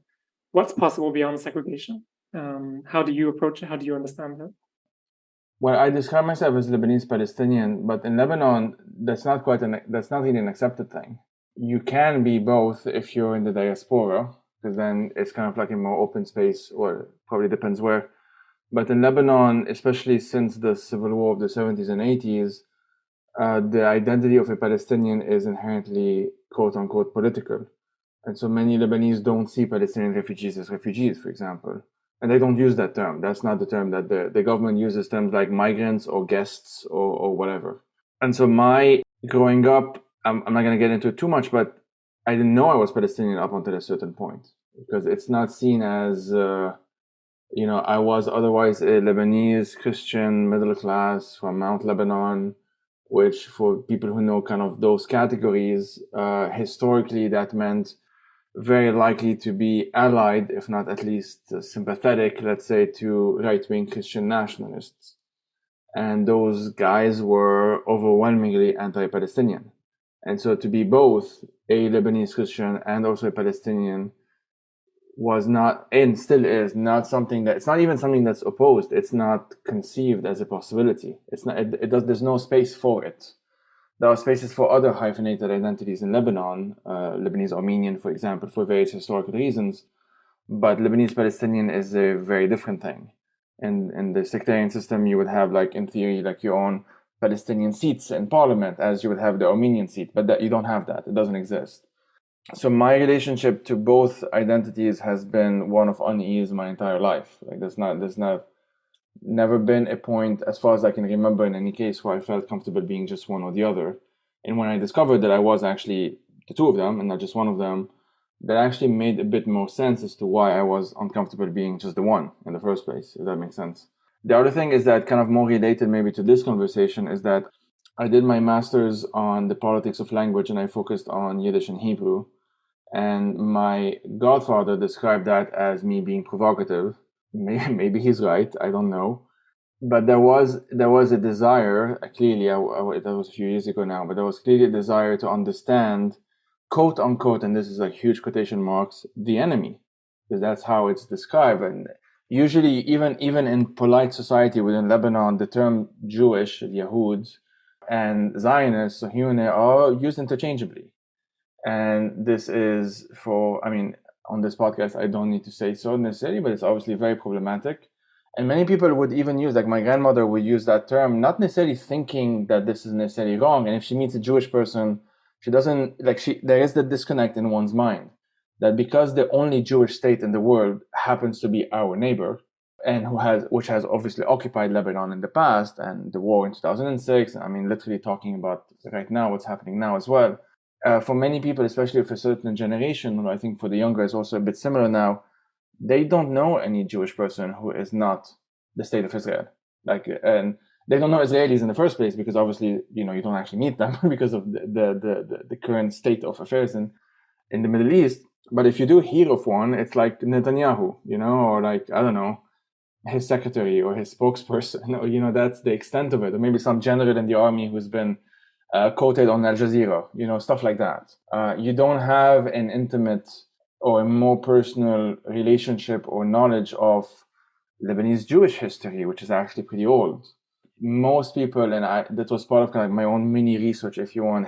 what's possible beyond segregation. How do you approach it? How do you understand that? Well, I describe myself as Lebanese Palestinian, but in Lebanon, that's not really an accepted thing. You can be both if you're in the diaspora, because then it's kind of like a more open space, or probably depends where. But in Lebanon, especially since the civil war of the 70s and 80s, the identity of a Palestinian is inherently quote-unquote political. And so many Lebanese don't see Palestinian refugees as refugees, for example. And they don't use that term. That's not the term that the government uses, terms like migrants or guests or whatever. And so my growing up, I'm not going to get into it too much, but I didn't know I was Palestinian up until a certain point, because it's not seen as, I was otherwise a Lebanese Christian middle class from Mount Lebanon, which for people who know kind of those categories, historically that meant very likely to be allied, if not at least sympathetic, let's say, to right-wing Christian nationalists. And those guys were overwhelmingly anti-Palestinian. And so to be both a Lebanese Christian and also a Palestinian was not, and still is not something that, it's not even something that's opposed. It's not conceived as a possibility. It's not, there's no space for it. There are spaces for other hyphenated identities in Lebanon, Lebanese Armenian, for example, for various historical reasons. But Lebanese Palestinian is a very different thing. And in the sectarian system, you would have, like, in theory, like your own Palestinian seats in parliament, as you would have the Armenian seat, but that you don't have that. It doesn't exist. So my relationship to both identities has been one of unease my entire life. Like, there's never been a point, as far as I can remember, in any case, where I felt comfortable being just one or the other. And when I discovered that I was actually the two of them and not just one of them, that actually made a bit more sense as to why I was uncomfortable being just the one in the first place, if that makes sense. The other thing is that, kind of more related maybe to this conversation, is that I did my master's on the politics of language, and I focused on Yiddish and Hebrew. And my godfather described that as me being provocative. Maybe he's right, I don't know. But there was a desire, clearly, that was a few years ago now, but there was clearly a desire to understand, quote unquote, and this is like huge quotation marks, the enemy, because that's how it's described. And usually, even in polite society within Lebanon, the term Jewish, Yahud, and Zionists, Sohune, are used interchangeably. And this is on this podcast, I don't need to say so necessarily, but it's obviously very problematic. And many people would even use, like my grandmother would use that term, not necessarily thinking that this is necessarily wrong. And if she meets a Jewish person, she doesn't, there is the disconnect in one's mind that because the only Jewish state in the world happens to be our neighbor, and which has obviously occupied Lebanon in the past, and the war in 2006, literally talking about right now, what's happening now as well. For many people, especially for a certain generation, I think for the younger it's also a bit similar now, they don't know any Jewish person who is not the state of Israel. And they don't know Israelis in the first place, because obviously, you don't actually meet them because of the current state of affairs in the Middle East. But if you do hear of one, it's like Netanyahu, or like, I don't know, his secretary or his spokesperson, or, that's the extent of it. Or maybe some general in the army who's been quoted on Al Jazeera, stuff like that. You don't have an intimate or a more personal relationship or knowledge of Lebanese Jewish history, which is actually pretty old. Most people, and that was part of kind of my own mini research, if you want,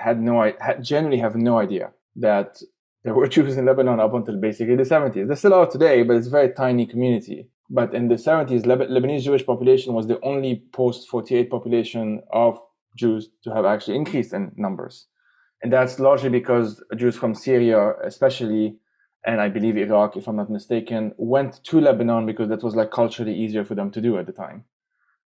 generally have no idea that there were Jews in Lebanon up until basically the 70s. There still are today, but it's a very tiny community. But in the 70s, Lebanese Jewish population was the only post-48 population of Jews to have actually increased in numbers. And that's largely because Jews from Syria, especially, and I believe Iraq, if I'm not mistaken, went to Lebanon because that was like culturally easier for them to do at the time,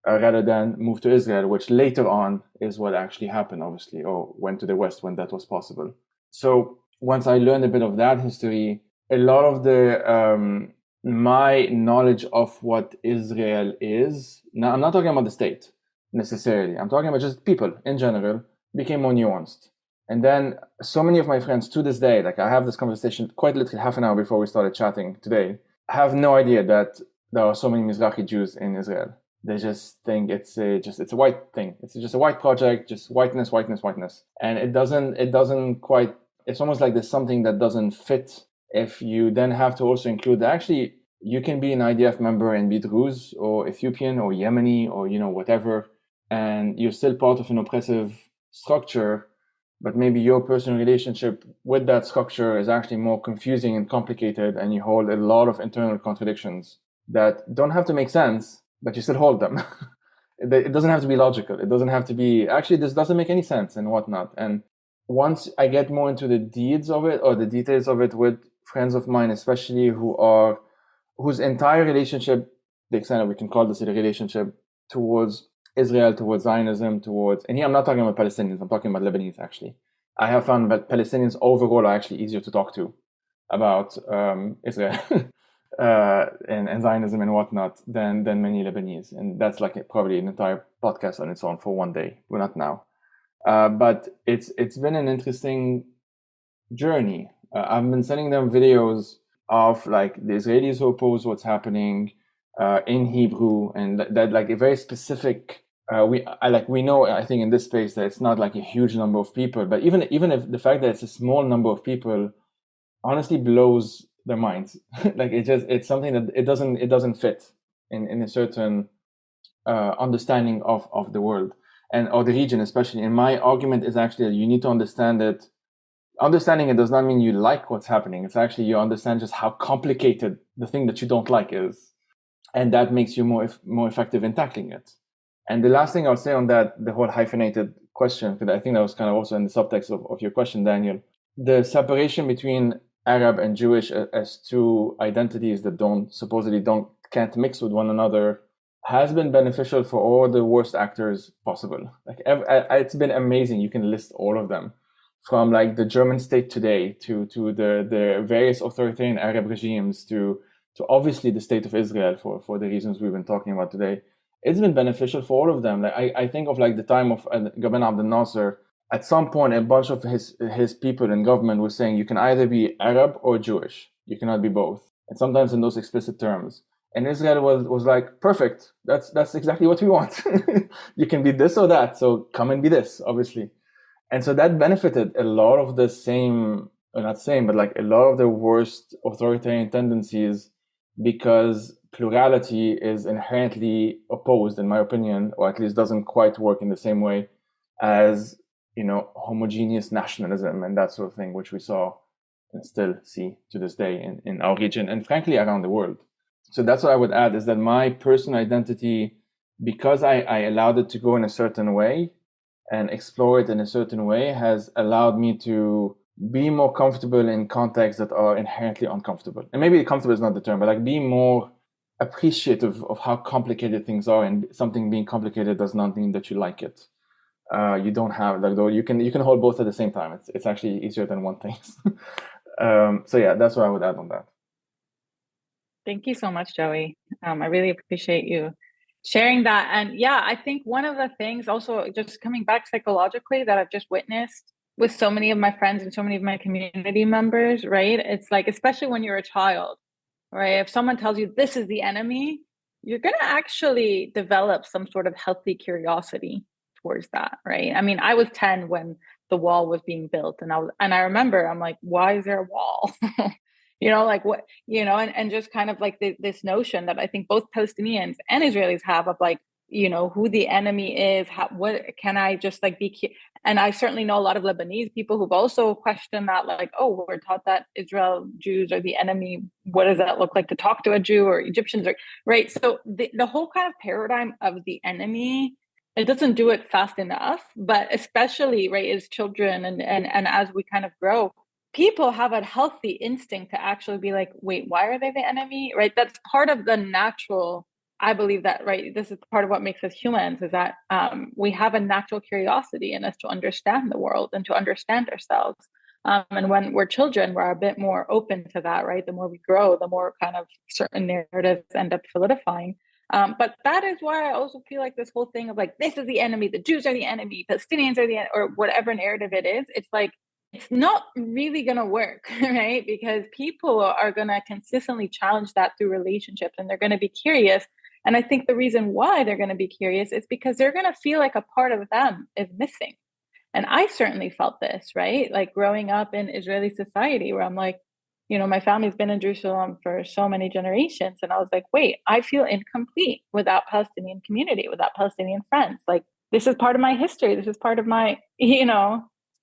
rather than move to Israel, which later on is what actually happened, obviously, or went to the West when that was possible. So once I learned a bit of that history, a lot of the my knowledge of what Israel is, now I'm not talking about the state necessarily, I'm talking about just people in general, became more nuanced. And then so many of my friends to this day, like I have this conversation quite literally half an hour before we started chatting today, have no idea that there are so many Mizrahi Jews in Israel. They just think it's a white thing. It's just a white project, just whiteness. And it doesn't quite, it's almost like there's something that doesn't fit if you then have to also include that actually you can be an IDF member and be Druze or Ethiopian or Yemeni or, whatever, and you're still part of an oppressive structure, but maybe your personal relationship with that structure is actually more confusing and complicated, and you hold a lot of internal contradictions that don't have to make sense, but you still hold them. It doesn't have to be logical. It doesn't have to be, actually, this doesn't make any sense and whatnot. And once I get more into the deeds of it or the details of it with friends of mine, especially whose entire relationship, the extent that we can call this a relationship, towards Israel, towards Zionism, and here I'm not talking about Palestinians, I'm talking about Lebanese actually. I have found that Palestinians overall are actually easier to talk to about Israel and Zionism and whatnot than many Lebanese. And that's like probably an entire podcast on its own for one day. We're not now. But it's been an interesting journey. I've been sending them videos of like the Israelis who oppose what's happening in Hebrew, and that like a very specific. We know, I think, in this space that it's not like a huge number of people, but even if the fact that it's a small number of people honestly blows their minds. Like it's something that it doesn't fit in a certain understanding of the world or the region, especially. And my argument is actually that you need to understand it. Understanding it does not mean you like what's happening. It's actually you understand just how complicated the thing that you don't like is, and that makes you more effective in tackling it. And the last thing I'll say on that, the whole hyphenated question, because I think that was kind of also in the subtext of your question, Daniel, the separation between Arab and Jewish as two identities that can't mix with one another has been beneficial for all the worst actors possible. Like it's been amazing. You can list all of them, from like the German state today to the various authoritarian Arab regimes to obviously the state of Israel for the reasons we've been talking about today. It's been beneficial for all of them. Like I think of like the time of Gamal Abdel Nasser. At some point, a bunch of his people in government were saying you can either be Arab or Jewish. You cannot be both. And sometimes in those explicit terms. And Israel was like, perfect. That's exactly what we want. You can be this or that. So come and be this, obviously. And so that benefited a lot of the same, or not same, but like a lot of the worst authoritarian tendencies, because plurality is inherently opposed, in my opinion, or at least doesn't quite work in the same way as, homogeneous nationalism and that sort of thing, which we saw and still see to this day in our region and frankly around the world. So that's what I would add, is that my personal identity, because I allowed it to go in a certain way and explore it in a certain way, has allowed me to be more comfortable in contexts that are inherently uncomfortable. And maybe comfortable is not the term, but like be more appreciative of how complicated things are. And something being complicated does not mean that you like it. You don't have like, though you can hold both at the same time. It's actually easier than one thing. So yeah, that's what I would add on that. Thank you so much, Joey. I really appreciate you sharing that. And yeah, I think one of the things also, just coming back psychologically, that I've just witnessed with so many of my friends and so many of my community members, right? It's like, especially when you're a child, right? If someone tells you this is the enemy, you're going to actually develop some sort of healthy curiosity towards that, right? I mean, I was 10 when the wall was being built, and I remember I'm like, why is there a wall? Like what, and just kind of like this notion that I think both Palestinians and Israelis have of like, who the enemy is, what can I just like and I certainly know a lot of Lebanese people who've also questioned that, like, oh, we're taught that Israel Jews are the enemy. What does that look like to talk to a Jew, or Egyptians, right? So the whole kind of paradigm of the enemy, it doesn't do it fast enough, but especially right as children and as we kind of grow, people have a healthy instinct to actually be like, wait, why are they the enemy? Right? That's part of the natural. I believe that, right? This is part of what makes us humans, is that we have a natural curiosity in us to understand the world and to understand ourselves. And when we're children, we're a bit more open to that, right? The more we grow, the more kind of certain narratives end up solidifying. But that is why I also feel like this whole thing of like, this is the enemy, the Jews are the enemy, Palestinians are the enemy, or whatever narrative it is, it's like, it's not really going to work, right? Because people are going to consistently challenge that through relationships, and they're going to be curious. And I think the reason why they're going to be curious is because they're going to feel like a part of them is missing. And I certainly felt this, right? Like growing up in Israeli society, where I'm like, my family's been in Jerusalem for so many generations. And I was like, wait, I feel incomplete without Palestinian community, without Palestinian friends. Like, this is part of my history. This is part of my,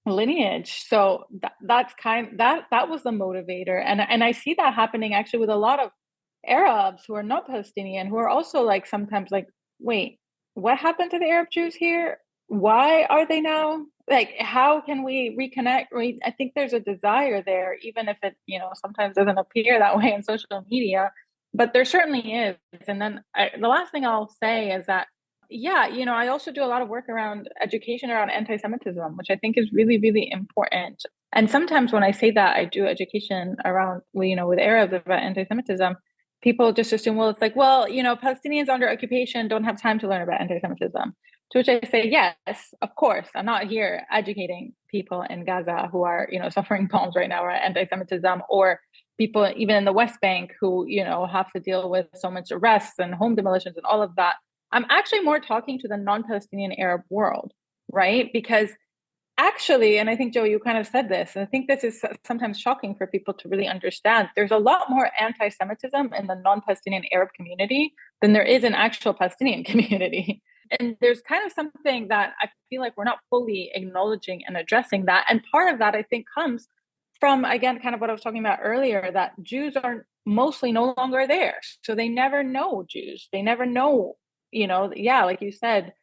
lineage. So that was the motivator. And I see that happening actually with a lot of Arabs who are not Palestinian, who are also like sometimes like, wait, what happened to the Arab Jews here? Why are they now like, how can we reconnect? I think there's a desire there, even if it, sometimes doesn't appear that way in social media, but there certainly is. And then the last thing I'll say is that, yeah, I also do a lot of work around education around anti-Semitism, which I think is really, really important. And sometimes when I say that I do education around, with Arabs about anti-Semitism, people just assume, well, it's like, well, Palestinians under occupation don't have time to learn about anti-Semitism. To which I say, yes, of course. I'm not here educating people in Gaza who are, suffering bombs right now, or anti-Semitism, or people even in the West Bank who, have to deal with so much arrests and home demolitions and all of that. I'm actually more talking to the non-Palestinian Arab world, right? Because actually, and I think, Joe, you kind of said this, and I think this is sometimes shocking for people to really understand, there's a lot more anti-Semitism in the non-Palestinian Arab community than there is in actual Palestinian community. And there's kind of something that I feel like we're not fully acknowledging and addressing that. And part of that, I think, comes from, again, kind of what I was talking about earlier, that Jews are mostly no longer there. So they never know Jews. They never know, like you said,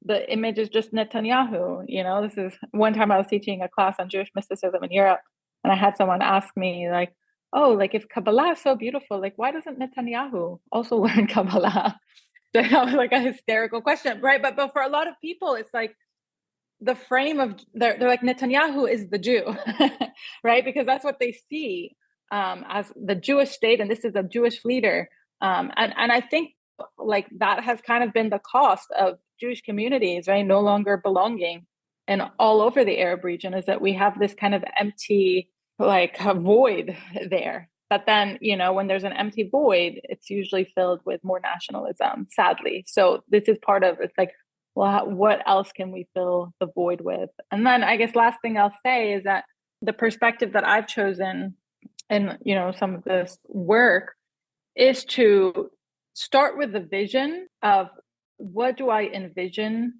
the image is just Netanyahu. This is one time I was teaching a class on Jewish mysticism in Europe, and I had someone ask me, like, oh, like, if Kabbalah is so beautiful, like, why doesn't Netanyahu also learn Kabbalah? So that was like a hysterical question, right? But for a lot of people, it's like the frame of, they're like, Netanyahu is the Jew, right? Because that's what they see as the Jewish state, and this is a Jewish leader. And I think like that has kind of been the cost of Jewish communities, right, no longer belonging and all over the Arab region, is that we have this kind of empty, like, a void there. But then, when there's an empty void, it's usually filled with more nationalism, sadly. So this is part of, it's like, well, what else can we fill the void with? And then I guess last thing I'll say is that the perspective that I've chosen in, some of this work is to start with the vision of, what do I envision?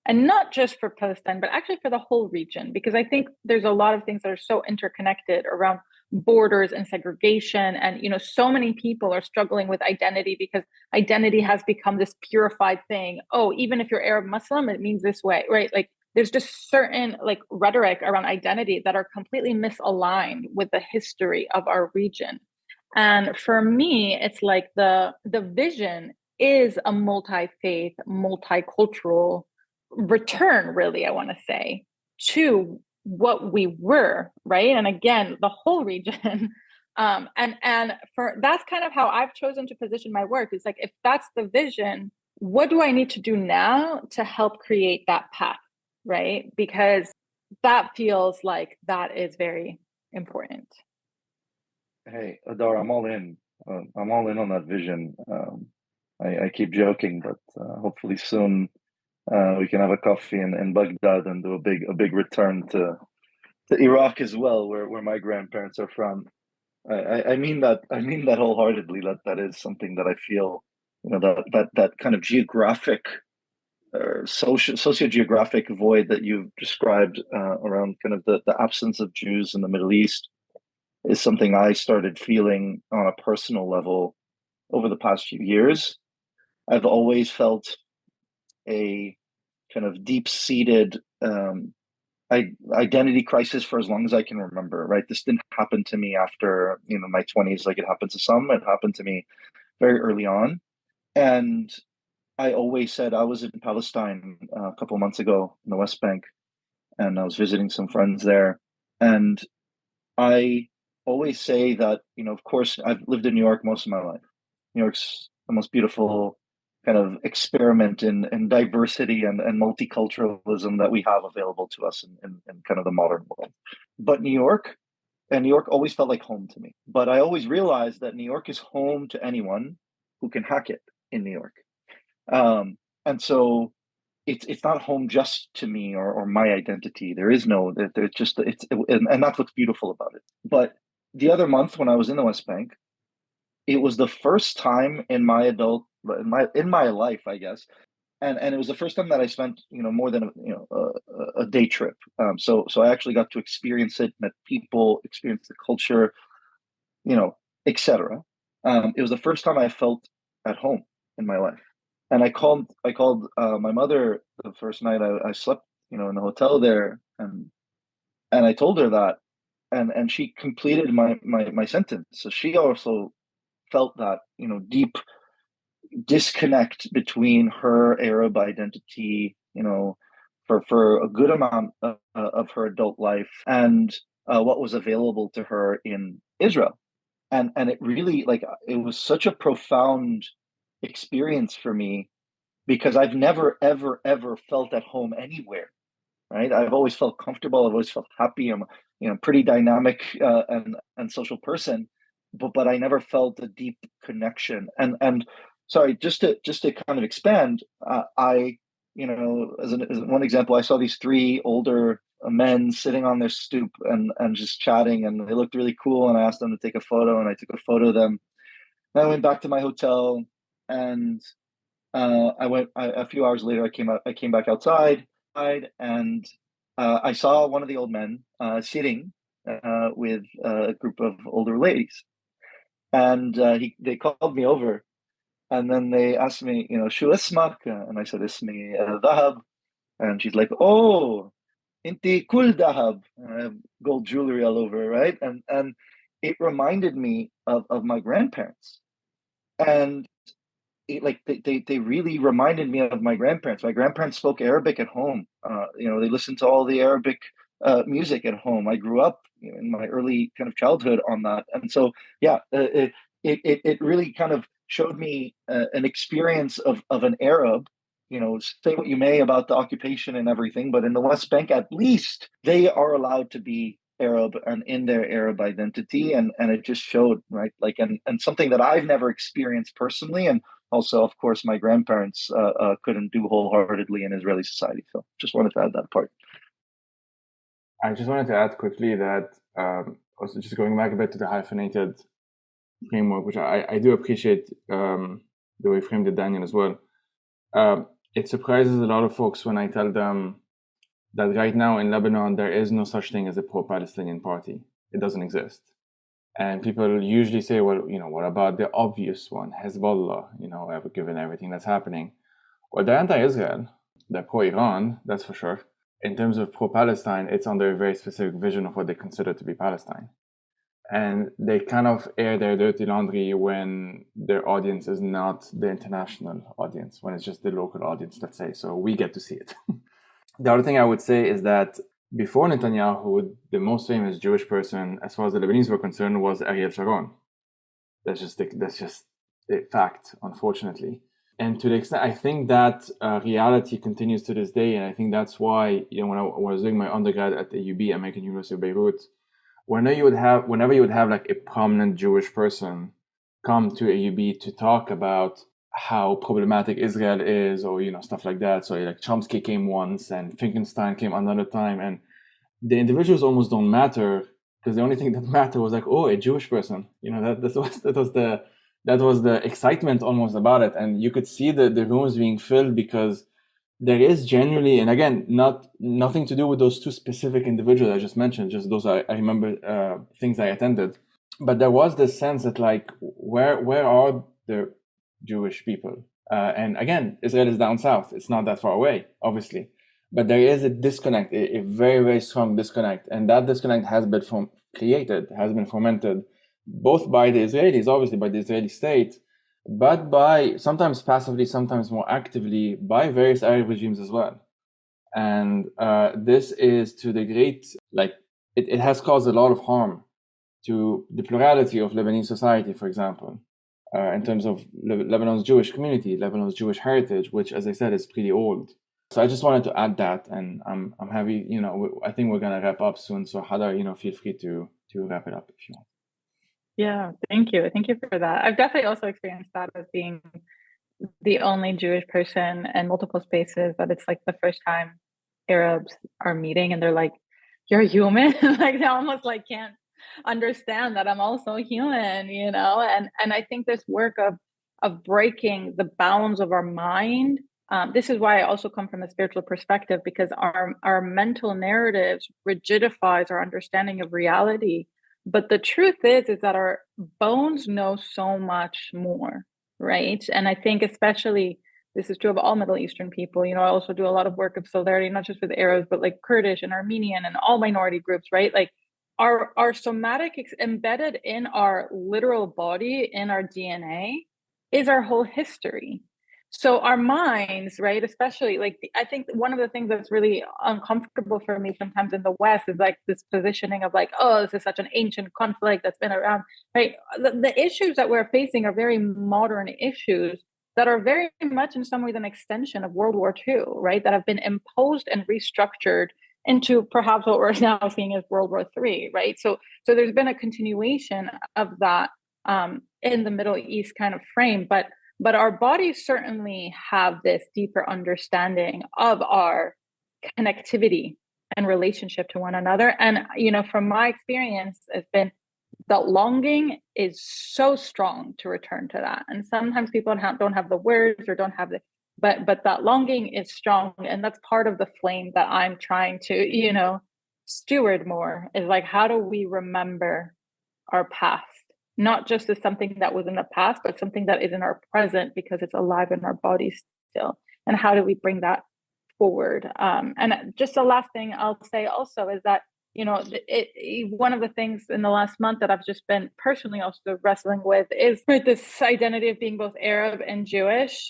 And not just for Palestine, but actually for the whole region, because I think there's a lot of things that are so interconnected around borders and segregation. And, so many people are struggling with identity because identity has become this purified thing. Oh, even if you're Arab Muslim, it means this way, right? Like, there's just certain like rhetoric around identity that are completely misaligned with the history of our region. And for me, it's like the vision is a multi-faith, multicultural return, really, I want to say, to what we were, right? And again, the whole region. And for that's kind of how I've chosen to position my work. It's like, if that's the vision, what do I need to do now to help create that path, right? Because that feels like that is very important. Hey, Hadar, I'm all in. I'm all in on that vision. I keep joking, but hopefully soon we can have a coffee in Baghdad and do a big return to Iraq as well, where my grandparents are from. I mean that wholeheartedly. That is something that I feel, that kind of geographic or socio-geographic void that you've described around kind of the absence of Jews in the Middle East is something I started feeling on a personal level over the past few years. I've always felt a kind of deep-seated identity crisis for as long as I can remember, right? This didn't happen to me after, my 20s, like it happened to some. It happened to me very early on. And I always said, I was in Palestine a couple of months ago in the West Bank, and I was visiting some friends there. And I always say that, of course, I've lived in New York most of my life. New York's the most beautiful kind of experiment in diversity and multiculturalism that we have available to us in kind of the modern world. But New York always felt like home to me. But I always realized that New York is home to anyone who can hack it in New York. And so it's not home just to me or my identity. There is no, there's just, and that's what's beautiful about it. But the other month when I was in the West Bank, it was the first time in my life, I guess. And it was the first time that I spent, more than a day trip. So I actually got to experience it, met people, experience the culture, etc. It was the first time I felt at home in my life. And I called my mother the first night I slept in the hotel there, and I told her that, and she completed my sentence. So she also felt that, deep disconnect between her Arab identity, for a good amount of her adult life, and what was available to her in Israel. And it really, like, it was such a profound experience for me, because I've never ever ever felt at home anywhere, right? I've always felt comfortable. I've always felt happy. I'm, pretty dynamic and social person, but I never felt a deep connection. And sorry, just to kind of expand, I, as one example, I saw these three older men sitting on their stoop and just chatting, and they looked really cool. And I asked them to take a photo, and I took a photo of them. Then I went back to my hotel, and a few hours later, I came back outside, and I saw one of the old men sitting with a group of older ladies, and they called me over, and then they asked me, "Shu ismak?" And I said, "Ismi Dahab," and she's like, "Oh, inti kul Dahab." And I have gold jewelry all over, right? And it reminded me of my grandparents, and they really reminded me of my grandparents. My grandparents spoke Arabic at home. They listened to all the Arabic music at home. I grew up in my early kind of childhood on that, and so yeah, it really kind of showed me an experience of an Arab. Say what you may about the occupation and everything, but in the West Bank, at least they are allowed to be Arab and in their Arab identity, and it just showed, right, like, and something that I've never experienced personally, and also, of course, my grandparents couldn't do wholeheartedly in Israeli society. So just wanted to add that part. I just wanted to add quickly that also just going back a bit to the hyphenated framework, which I do appreciate the way you framed it, Daniel, as well. It surprises a lot of folks when I tell them that right now in Lebanon, there is no such thing as a pro-Palestinian party. It doesn't exist. And people usually say, well, what about the obvious one, Hezbollah, given everything that's happening? Well, they're anti-Israel, they're pro-Iran, that's for sure. In terms of pro-Palestine, it's under a very specific vision of what they consider to be Palestine. And they kind of air their dirty laundry when their audience is not the international audience, when it's just the local audience, let's say. So we get to see it. The other thing I would say is that before Netanyahu, the most famous Jewish person, as far as the Lebanese were concerned, was Ariel Sharon. That's just a fact, unfortunately. And to the extent, I think that reality continues to this day, and I think that's why, when I was doing my undergrad at AUB, American University of Beirut, whenever you would have like a prominent Jewish person come to AUB to talk about how problematic Israel is, or stuff like that. So like Chomsky came once, and Finkelstein came another time, and the individuals almost don't matter, because the only thing that mattered was like, oh, a Jewish person. That was the excitement almost about it, and you could see the rooms being filled, because there is genuinely, and again, nothing to do with those two specific individuals I just mentioned, just those I remember things I attended, but there was this sense that like, where are the Jewish people? And again, Israel is down south. It's not that far away, obviously. But there is a disconnect, a very, very strong disconnect. And that disconnect has been fomented, both by the Israelis, obviously by the Israeli state, but by sometimes passively, sometimes more actively, by various Arab regimes as well. And this is to the great, it has caused a lot of harm to the plurality of Lebanese society, for example. In terms of Lebanon's Jewish community, Lebanon's Jewish heritage, which, as I said, is pretty old. So I just wanted to add that, and I'm happy. I think we're gonna wrap up soon. So Hadar, feel free to wrap it up if you want. Yeah, thank you for that. I've definitely also experienced that as being the only Jewish person in multiple spaces. That it's like the first time Arabs are meeting, and they're like, "You're human," like they almost like can't understand that I'm also human, and I think this work of breaking the bounds of our mind, this is why I also come from a spiritual perspective, because our mental narratives rigidifies our understanding of reality, but the truth is that our bones know so much more, right? And I think especially this is true of all Middle Eastern people. I also do a lot of work of solidarity, not just with Arabs, but like Kurdish and Armenian and all minority groups, right? Like our somatic embedded in our literal body, in our DNA, is our whole history. So our minds, right, especially like I think one of the things that's really uncomfortable for me sometimes in the West is like this positioning of like, oh, this is such an ancient conflict that's been around, right? The issues that we're facing are very modern issues that are very much in some ways an extension of World War II, right? That have been imposed and restructured into perhaps what we're now seeing as World War III, right? So there's been a continuation of that in the Middle East kind of frame, but our bodies certainly have this deeper understanding of our connectivity and relationship to one another. And, from my experience, it's been that longing is so strong to return to that. And sometimes people don't have the words or don't have the, but that longing is strong. And that's part of the flame that I'm trying to, steward more, is like, how do we remember our past? Not just as something that was in the past, but something that is in our present because it's alive in our bodies still. And how do we bring that forward? And just the last thing I'll say also is that, one of the things in the last month that I've just been personally also wrestling with is this identity of being both Arab and Jewish.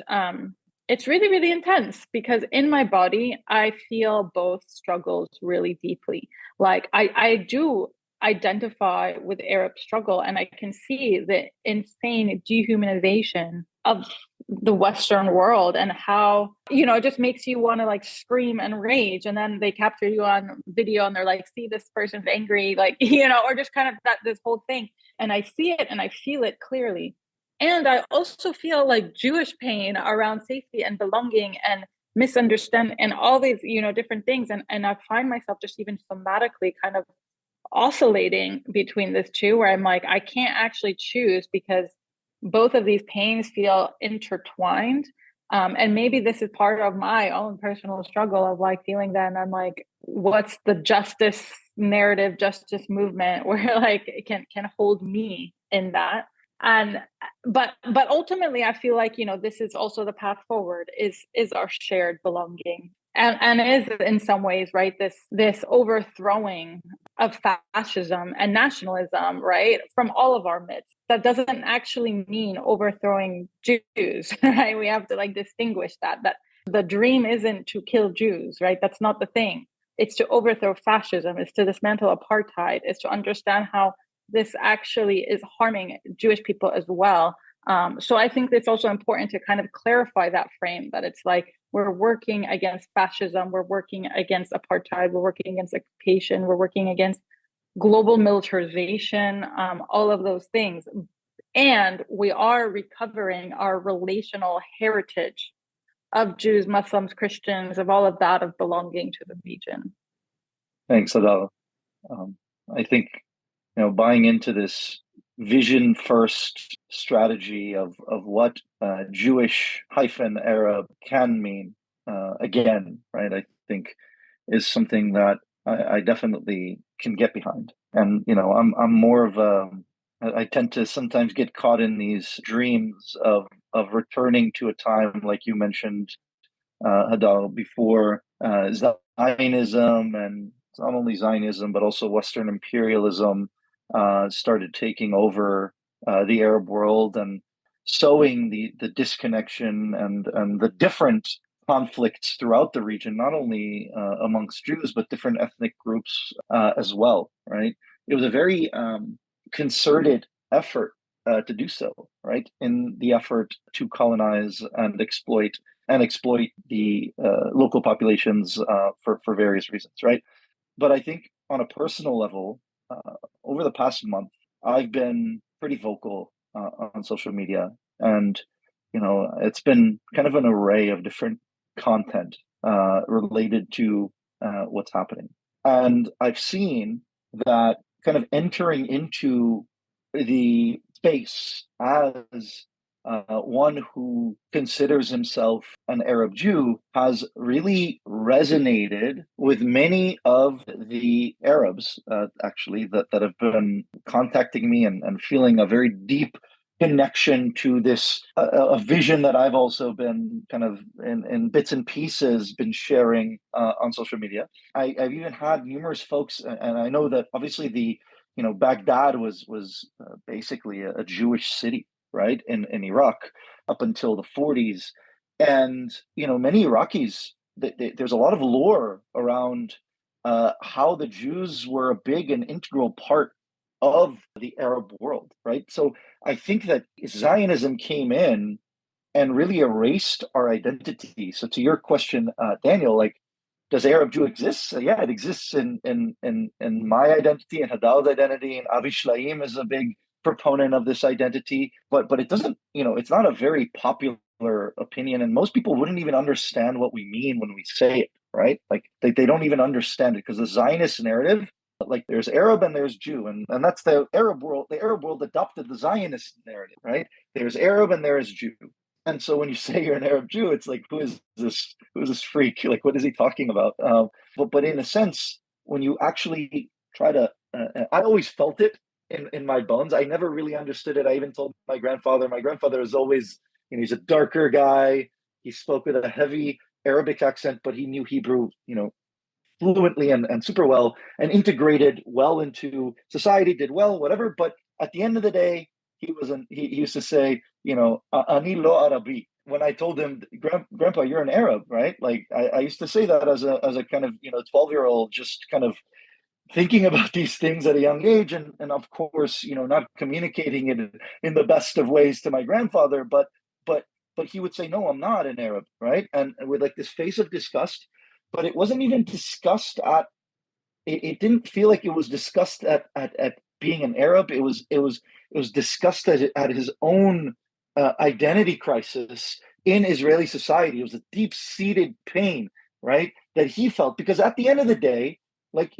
It's really, really intense because in my body, I feel both struggles really deeply. Like I do identify with Arab struggle, and I can see the insane dehumanization of the Western world and how, it just makes you want to like scream and rage. And then they capture you on video and they're like, see, this person's angry, like, or just kind of this whole thing. And I see it and I feel it clearly. And I also feel like Jewish pain around safety and belonging and misunderstand and all these, different things. And I find myself just even somatically kind of oscillating between this two, where I'm like, I can't actually choose because both of these pains feel intertwined. And maybe this is part of my own personal struggle of like feeling that, and I'm like, what's the justice narrative, justice movement where like it can hold me in that? And but ultimately I feel like, this is also the path forward, is our shared belonging. And is in some ways, right, this overthrowing of fascism and nationalism, right, from all of our midst. That doesn't actually mean overthrowing Jews, right? We have to like distinguish that the dream isn't to kill Jews, right? That's not the thing. It's to overthrow fascism. It's to dismantle apartheid. It's to understand how this actually is harming Jewish people as well. So I think it's also important to kind of clarify that frame, that it's like, we're working against fascism, we're working against apartheid, we're working against occupation, we're working against global militarization, all of those things. And we are recovering our relational heritage of Jews, Muslims, Christians, of all of that, of belonging to the region. Thanks, Hadar. I think, buying into this vision first strategy of what Jewish -Arab can mean, again, right, I think is something that I definitely can get behind. And I'm more of I tend to sometimes get caught in these dreams of returning to a time like you mentioned, Hadar, before Zionism, and not only Zionism but also Western imperialism started taking over the Arab world and sowing the disconnection and the different conflicts throughout the region, not only amongst Jews, but different ethnic groups as well, right? It was a very concerted effort to do so, right? In the effort to colonize and exploit the local populations for various reasons, right? But I think on a personal level, over the past month, I've been pretty vocal on social media, and it's been kind of an array of different content related to what's happening. And I've seen that kind of entering into the space as one who considers himself an Arab Jew has really resonated with many of the Arabs, actually, that have been contacting me and feeling a very deep connection to this a vision that I've also been kind of in bits and pieces been sharing on social media. I've even had numerous folks, and I know that obviously Baghdad was basically a Jewish city, right, in Iraq up until the 40s, and many Iraqis. There's a lot of lore around how the Jews were a big and integral part of the Arab world, right? So I think that Zionism came in and really erased our identity. So to your question, Daniel, like, does Arab Jew exist? Yeah, it exists in my identity and Hadal's identity, and Avi Shlaim is a big proponent of this identity, but it doesn't, it's not a very popular opinion, and most people wouldn't even understand what we mean when we say it, right? Like they don't even understand it because the Zionist narrative, like there's Arab and there's Jew, and that's the Arab world. The Arab world adopted the Zionist narrative, right? There's Arab and there is Jew. And so when you say you're an Arab Jew, it's like, who is this freak? Like, what is he talking about? But in a sense, when you actually try to, I always felt it in my bones. I never really understood it. I even told my grandfather. My grandfather is always, he's a darker guy. He spoke with a heavy Arabic accent, but he knew Hebrew, fluently and super well, and integrated well into society, did well, whatever. But at the end of the day, he used to say, Ani lo Arabi. When I told him, Grandpa, you're an Arab, right? Like I used to say that as a kind of 12-year-old, just kind of thinking about these things at a young age, and of course, not communicating it in the best of ways to my grandfather, but he would say, no, I'm not an Arab, right? And with like this face of disgust. But it wasn't even discussed it didn't feel like it was discussed at being an Arab. It was discussed at his own identity crisis in Israeli society. It was a deep-seated pain, right, that he felt, because at the end of the day, like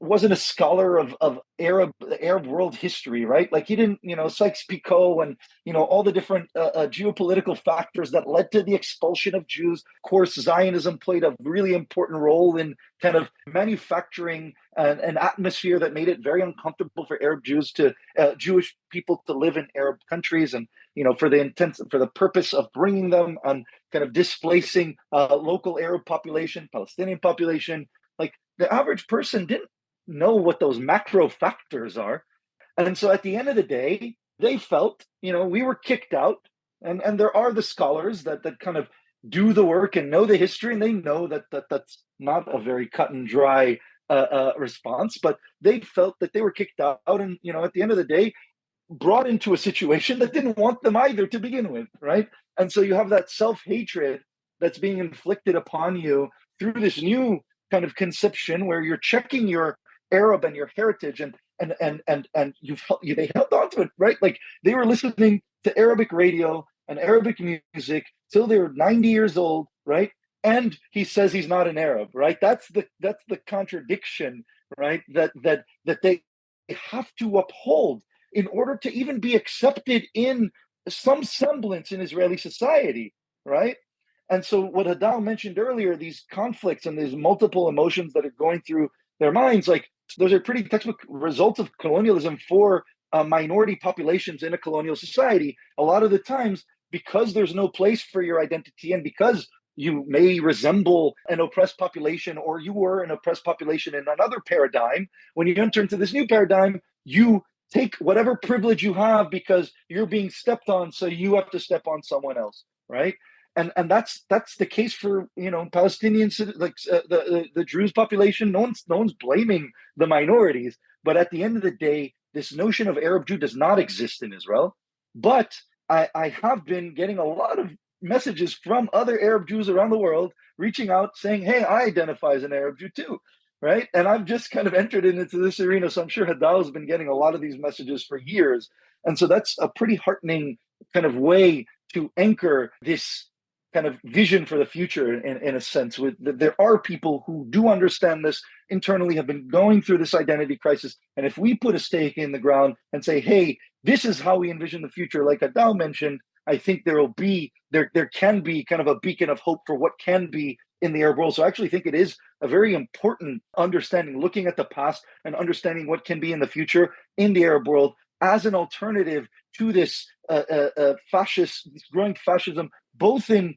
wasn't a scholar of the Arab world history, right? Like he didn't, Sykes-Picot and all the different geopolitical factors that led to the expulsion of Jews. Of course, Zionism played a really important role in kind of manufacturing an atmosphere that made it very uncomfortable for Arab Jews Jewish people to live in Arab countries, and for the purpose of bringing them and kind of displacing local Arab population, Palestinian population. Like the average person didn't know what those macro factors are. And so at the end of the day, they felt, we were kicked out. And there are the scholars that kind of do the work and know the history, and they know that's not a very cut and dry response, but they felt that they were kicked out and, at the end of the day, brought into a situation that didn't want them either to begin with, right? And so you have that self-hatred that's being inflicted upon you through this new kind of conception where you're checking your Arab and your heritage, and they held on to it, right? Like they were listening to Arabic radio and Arabic music till they were 90 years old, right? And he says he's not an Arab, right? That's the contradiction, right? That they have to uphold in order to even be accepted in some semblance in Israeli society, right? And so what Hadar mentioned earlier, these conflicts and these multiple emotions that are going through their minds, like those are pretty textbook results of colonialism for minority populations in a colonial society. A lot of the times, because there's no place for your identity, and because you may resemble an oppressed population, or you were an oppressed population in another paradigm, when you enter into this new paradigm, you take whatever privilege you have because you're being stepped on, so you have to step on someone else, right? And that's the case for Palestinians, like the Druze population. No one's blaming the minorities, but at the end of the day, this notion of Arab Jew does not exist in Israel. But I have been getting a lot of messages from other Arab Jews around the world reaching out saying, "Hey, I identify as an Arab Jew too." Right. And I've just kind of entered into this arena. So I'm sure Hadar has been getting a lot of these messages for years. And so that's a pretty heartening kind of way to anchor this kind of vision for the future in a sense. There are people who do understand this internally, have been going through this identity crisis. And if we put a stake in the ground and say, hey, this is how we envision the future, like Hadar mentioned, I think there can be kind of a beacon of hope for what can be in the Arab world. So I actually think it is a very important understanding, looking at the past and understanding what can be in the future in the Arab world as an alternative to this growing fascism, both in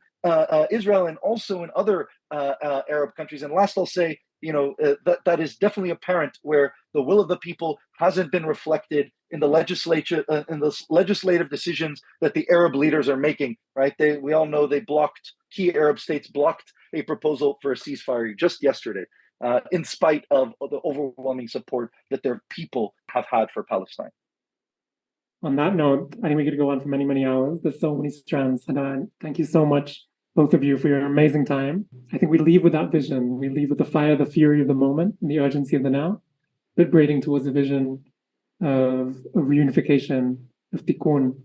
Israel and also in other Arab countries. And last, I'll say, that is definitely apparent where the will of the people hasn't been reflected in the legislature, in the legislative decisions that the Arab leaders are making. Right? We all know key Arab states blocked a proposal for a ceasefire just yesterday, in spite of the overwhelming support that their people have had for Palestine. On that note, I think we could go on for many, many hours. There's so many strands. And thank you so much, both of you, for your amazing time. I think we leave with that vision. We leave with the fire, the fury of the moment, and the urgency of the now, liberating towards a vision of reunification, of tikkun,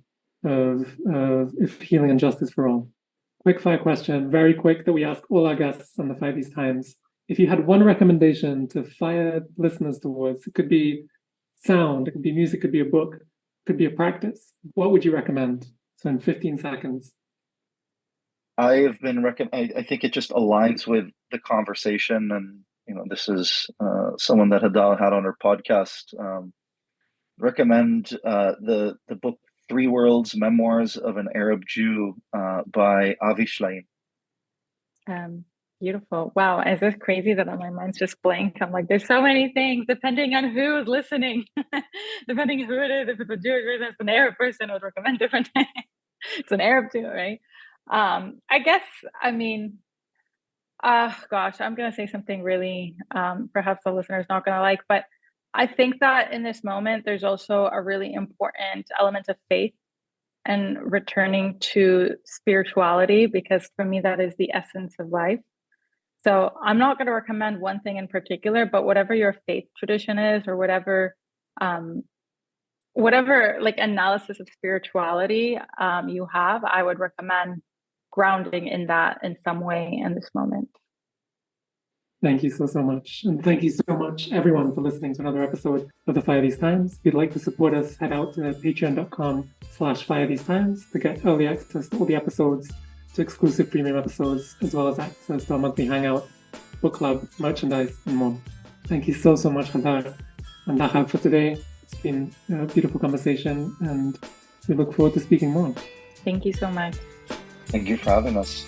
of healing and justice for all. Quick fire question, very quick, that we ask all our guests on the 5 East Times. If you had one recommendation to fire listeners towards, it could be sound, it could be music, it could be a book, it could be a practice, what would you recommend? So in 15 seconds. I think it just aligns with the conversation, and this is someone that Hadar had on her podcast. Recommend the book 3 Worlds: Memoirs of an Arab Jew by Avi Shlaim. Beautiful. Wow. Is this crazy that my mind's just blank? I'm like, there's so many things depending on who's listening, depending who it is. If it's a Jewish person, it's an Arab person, I would recommend different things. It's an Arab too, right? I guess, gosh, I'm going to say something really, perhaps the listener's not going to like, but I think that in this moment, there's also a really important element of faith and returning to spirituality, because for me, that is the essence of life. So I'm not going to recommend one thing in particular, but whatever your faith tradition is, or whatever like analysis of spirituality you have, I would recommend grounding in that in some way in this moment. Thank you so much. And thank you so much, everyone, for listening to another episode of the 5 East Times. If you'd like to support us, head out to patreon.com/5 East Times to get early access to all the episodes, to exclusive premium episodes, as well as access to our monthly hangout, book club, merchandise, and more. Thank you so much, Hadar and Dahab, for today. It's been a beautiful conversation, and we look forward to speaking more. Thank you so much. Thank you for having us.